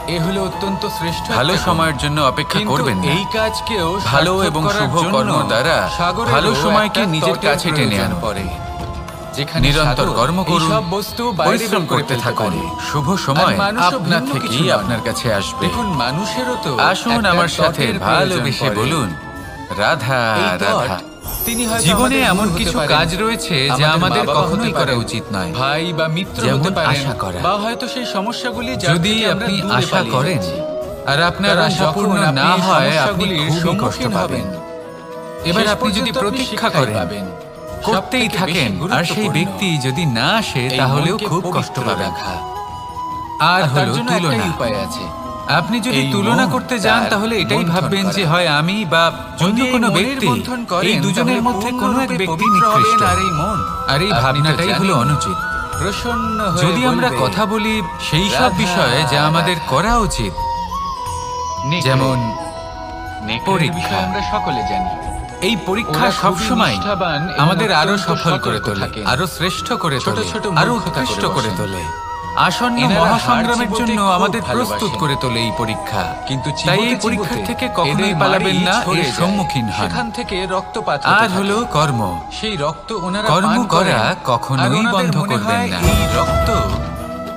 এ হলো অত্যন্ত শ্রেষ্ঠ ভালো একটা গুণ। সময়ের জন্য অপেক্ষা কিন্তু করবেন না। এই কাজকেও ভালো সার্থক এবং করার শুভ জন্য কর্ম দ্বারা সাগরেরও ভালো সময়কে একটা নিজের তটের কাছে টেনে প্রয়োজন আনুন। পড়ে। যেখানে নিরন্তর সাগর কর্ম করুন, এইসব বস্তু বাইরে পরিশ্রম বের করে করতে ফেলতে থাকুন। পারে। শুভ সময় আর মানুষও আপনার ভিন্ন থেকেই কিছু নয়। আপনার কাছে আসবে। দেখুন, মানুষেরও তো আসুন একটা আমার সাথে তটের প্রয়োজন ভালোবেসে পড়ে। বলুন, রাধা এই তট, রাধা। তিনি হয়তো জীবনে আমাদের এমন গুরু হতে কিছু পারেন, কাজ রয়েছে যা আমাদের মা-বাবা কখনোই হতে করা পারেন, উচিত নয়। ভাই বা মিত্র যেমন হতে পারেন, আশা করা। বা হয়তো সেই সমস্যাগুলি যার যদি থেকে আমরা আপনি দূরে আশা পালিয়ে করেন যাচ্ছি। আর আপনার কারণ আশা যখন পূর্ণ আপনি না এই হয়, আপনি সমস্যাগুলির খুবই কষ্ট সম্মুখীন পাবেন। হবেন, এবার শেষ আপনি যদি পর্যন্ত আপনি প্রতীক্ষা শিক্ষাই করেন, পাবেন। করতেই সবথেকে থাকেন, বেশি আর সেই গুরুত্বপূর্ণ ব্যক্তি যদি না আসে, এই তাহলেও মনকে খুব কষ্ট পবিত্র পাবেন। রাখা। আর আর তার হলো জন্য তুলনা। একটাই উপায় আছে। আপনি যদি এই তুলনা মন করতে যান, তার তাহলে এটাই বন্ধন ভাববেন করা। যে হয় আমি বা অন্য যদি এই কোনো মনের ব্যক্তি, বন্ধন করেন, এই দুজনের তাহলে মধ্যে কোনো এক পূর্ণরূপে ব্যক্তি পবিত্র হবেন। নিকৃষ্ট। আর এই মন, আর এই আপনি তো ভাবনাটাই হলো জানেনই, অনুচিত। প্রসন্ন হয়ে যদি আমরা বলবে, কথা বলি সেই সব রাধা, বিষয়ে যা আমাদের রাধা। করা উচিত, নেকড়ে। যেমন নেকড়ের পরীক্ষা। বিষয়ে আমরা সকলে জানি। এই পরীক্ষা ওরা খুবই সবসময় নিষ্ঠাবান এবং আমাদের আরো অত্যন্ত সফল করে সতর্ক তোলে, থাকেন। আরো শ্রেষ্ঠ করে ছোট তোলে, ছোট আরো মূর্খতা করে উৎকৃষ্ট করে বসেন। তোলে। আসন্ন এনারা মহাসংগ্রামের হার জন্য জিততে আমাদের খুব প্রস্তুত ভালোবাসেন। করে তোলে এই পরীক্ষা। কিন্তু তাই এই চিবোতে পরীক্ষার চিবোতে থেকে কখনোই এদের পালাবেন মাড়ি না, ছড়ে এর যায়। সম্মুখীন হন। সেখান থেকে রক্তপাত আর হতে হলো থাকে। কর্ম। সেই রক্ত ওনারা কর্ম পান করা করেন। কখনোই আর ওনাদের বন্ধ মনে করবেন হয় না। এই রক্ত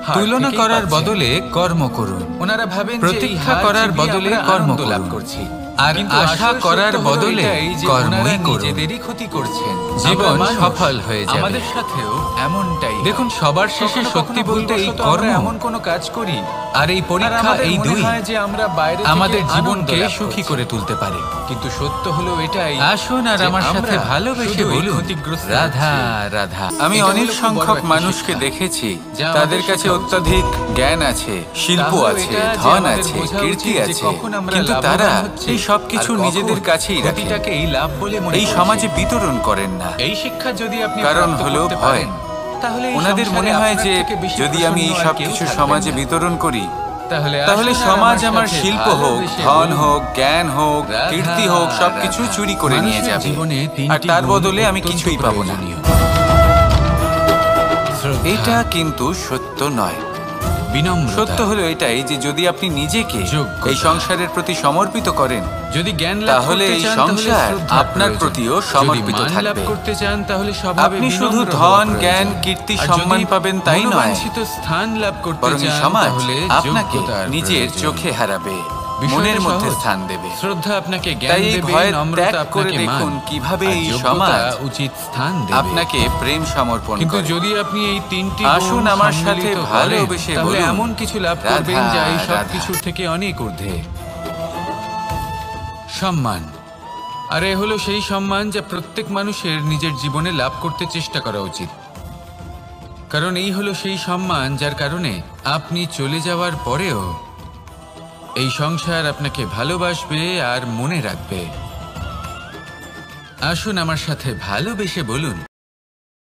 হাড় তুলনা থেকেই করার পাচ্ছেন। বদলে কর্ম করুন। ওনারা ভাবেন যে এই প্রতীক্ষা হাড় করার চিবিয়ে বদলে আমরা কর্ম আনন্দ লাভ করুন। করছি। আর কিন্তু আশা আসল করার সত্য হলো বদলে এটাই যে কর্মই ওনারা করুন। নিজেদেরই ক্ষতি করছেন। জীবন আমরা মানুষ, সফল হয়ে যাবে। আমাদের সাথেও এমনটাই দেখুন, সবার শেষে সত্যি বলতে এই কর্ম এমন কোনো কাজ করি আর এই পরীক্ষা, এই দুই যে আমরা বাইরে থেকে আমাদের আনন্দ জীবনকে লাভ সুখী করছি। করে তুলতে পারে। কিন্তু সত্য হলো এটাই, আসুন আর যে আমার সাথে আমরা ভালোবেসে শুধুই বলুন, ক্ষতিগ্রস্ত রাধা হচ্ছি। রাধা। আমি এটা অনেক হলো খুব বড় সংখ্যক একটা মানুষকে শিক্ষা। দেখেছি, যা তাদের আমাদের কাছে শেখা উচিত। অত্যাধিক জ্ঞান আছে, শিল্প তাহলে আছে, এটা যে ধন আমাদের আছে, বোঝা কীর্তি উচিত যে আছে, কখন আমরা কিন্তু লাভবান তারা হচ্ছি এই সব কিছু আর কখন নিজেদের কাছেই রাখে, ক্ষতিটাকে এই লাভ বলে মনে এই করছি। সমাজে বিতরণ করেন না। এই শিক্ষা যদি আপনি কারণ প্রাপ্ত হলো করতে ভয়। পারেন, তাহলে এই ওনাদের সংসারে মনে হয় আপনার যে থেকে বেশি যদি আমি এই প্রসন্ন আর সব কেউ কিছু থাকবেন সমাজে না। বিতরণ করি, তাহলে তাহলে আসুন আর সমাজ আমার সাথে শিল্প হোক, ভালোবেসে ধন বলুন, হোক, জ্ঞান হোক, রাধা, কীর্তি হোক, সবকিছু রাধা। চুরি করে নিয়ে মানুষের যাবে, জীবনে আর তিনটি তার গুণ বদলে আমি অত্যন্ত কিছুই পাবো না। প্রয়োজনীয়। এটা কিন্তু সত্য নয়। বিনম্রতা, সত্য হলো এটাই যে যদি আপনি নিজেকে যোগ্যতা। এই সংসারের প্রতি সমর্পিত করেন, যদি জ্ঞান লাভ তাহলে করতে এই চান, সংসার তাহলে শ্রদ্ধা আপনার প্রয়োজন। প্রতিও যদি সমর্পিত মান লাভ থাকবে। করতে চান, তাহলে স্বভাবে আপনি শুধু বিনম্র হওয়া ধন, জ্ঞান, প্রয়োজন। কীর্তি, আর সম্মান যদি পাবেন তাই নয়, মনোবাঞ্ছিত স্থান লাভ করতে বরং এই চান, সমাজ তাহলে আপনাকে যোগ্যতার নিজের প্রয়োজন। চোখে হারাবে, বিষয়টা মনের মধ্যে সহজ। স্থান দেবে। শ্রদ্ধা আপনাকে জ্ঞান তাই এই দেবে, ভয় নম্রতা ত্যাগ করে আপনাকে দেখুন মান, কিভাবে আর এই যোগ্যতা সমাজ উচিত স্থান দেবে। আপনাকে প্রেম সমর্পণ কিন্তু করে। যদি আপনি এই তিনটি আসুন গুণ আমার সম্মিলিত সাথে করেন, ভালোবেসে তাহলে বলুন, এমন কিছু লাভ রাধা, করবেন যা এই সব রাধা। কিছুর থেকে অনেক ঊর্ধ্বে। সম্মান। আর এ হলো সেই সম্মান যা প্রত্যেক মানুষের নিজের জীবনে লাভ করতে চেষ্টা করা উচিত। কারণ এই হলো সেই সম্মান যার কারণে আপনি চলে যাওয়ার পরেও এই সংসার আপনাকে ভালোবাসবে আর মনে রাখবে। আসুন আমার সাথে ভালোবেসে বলুন,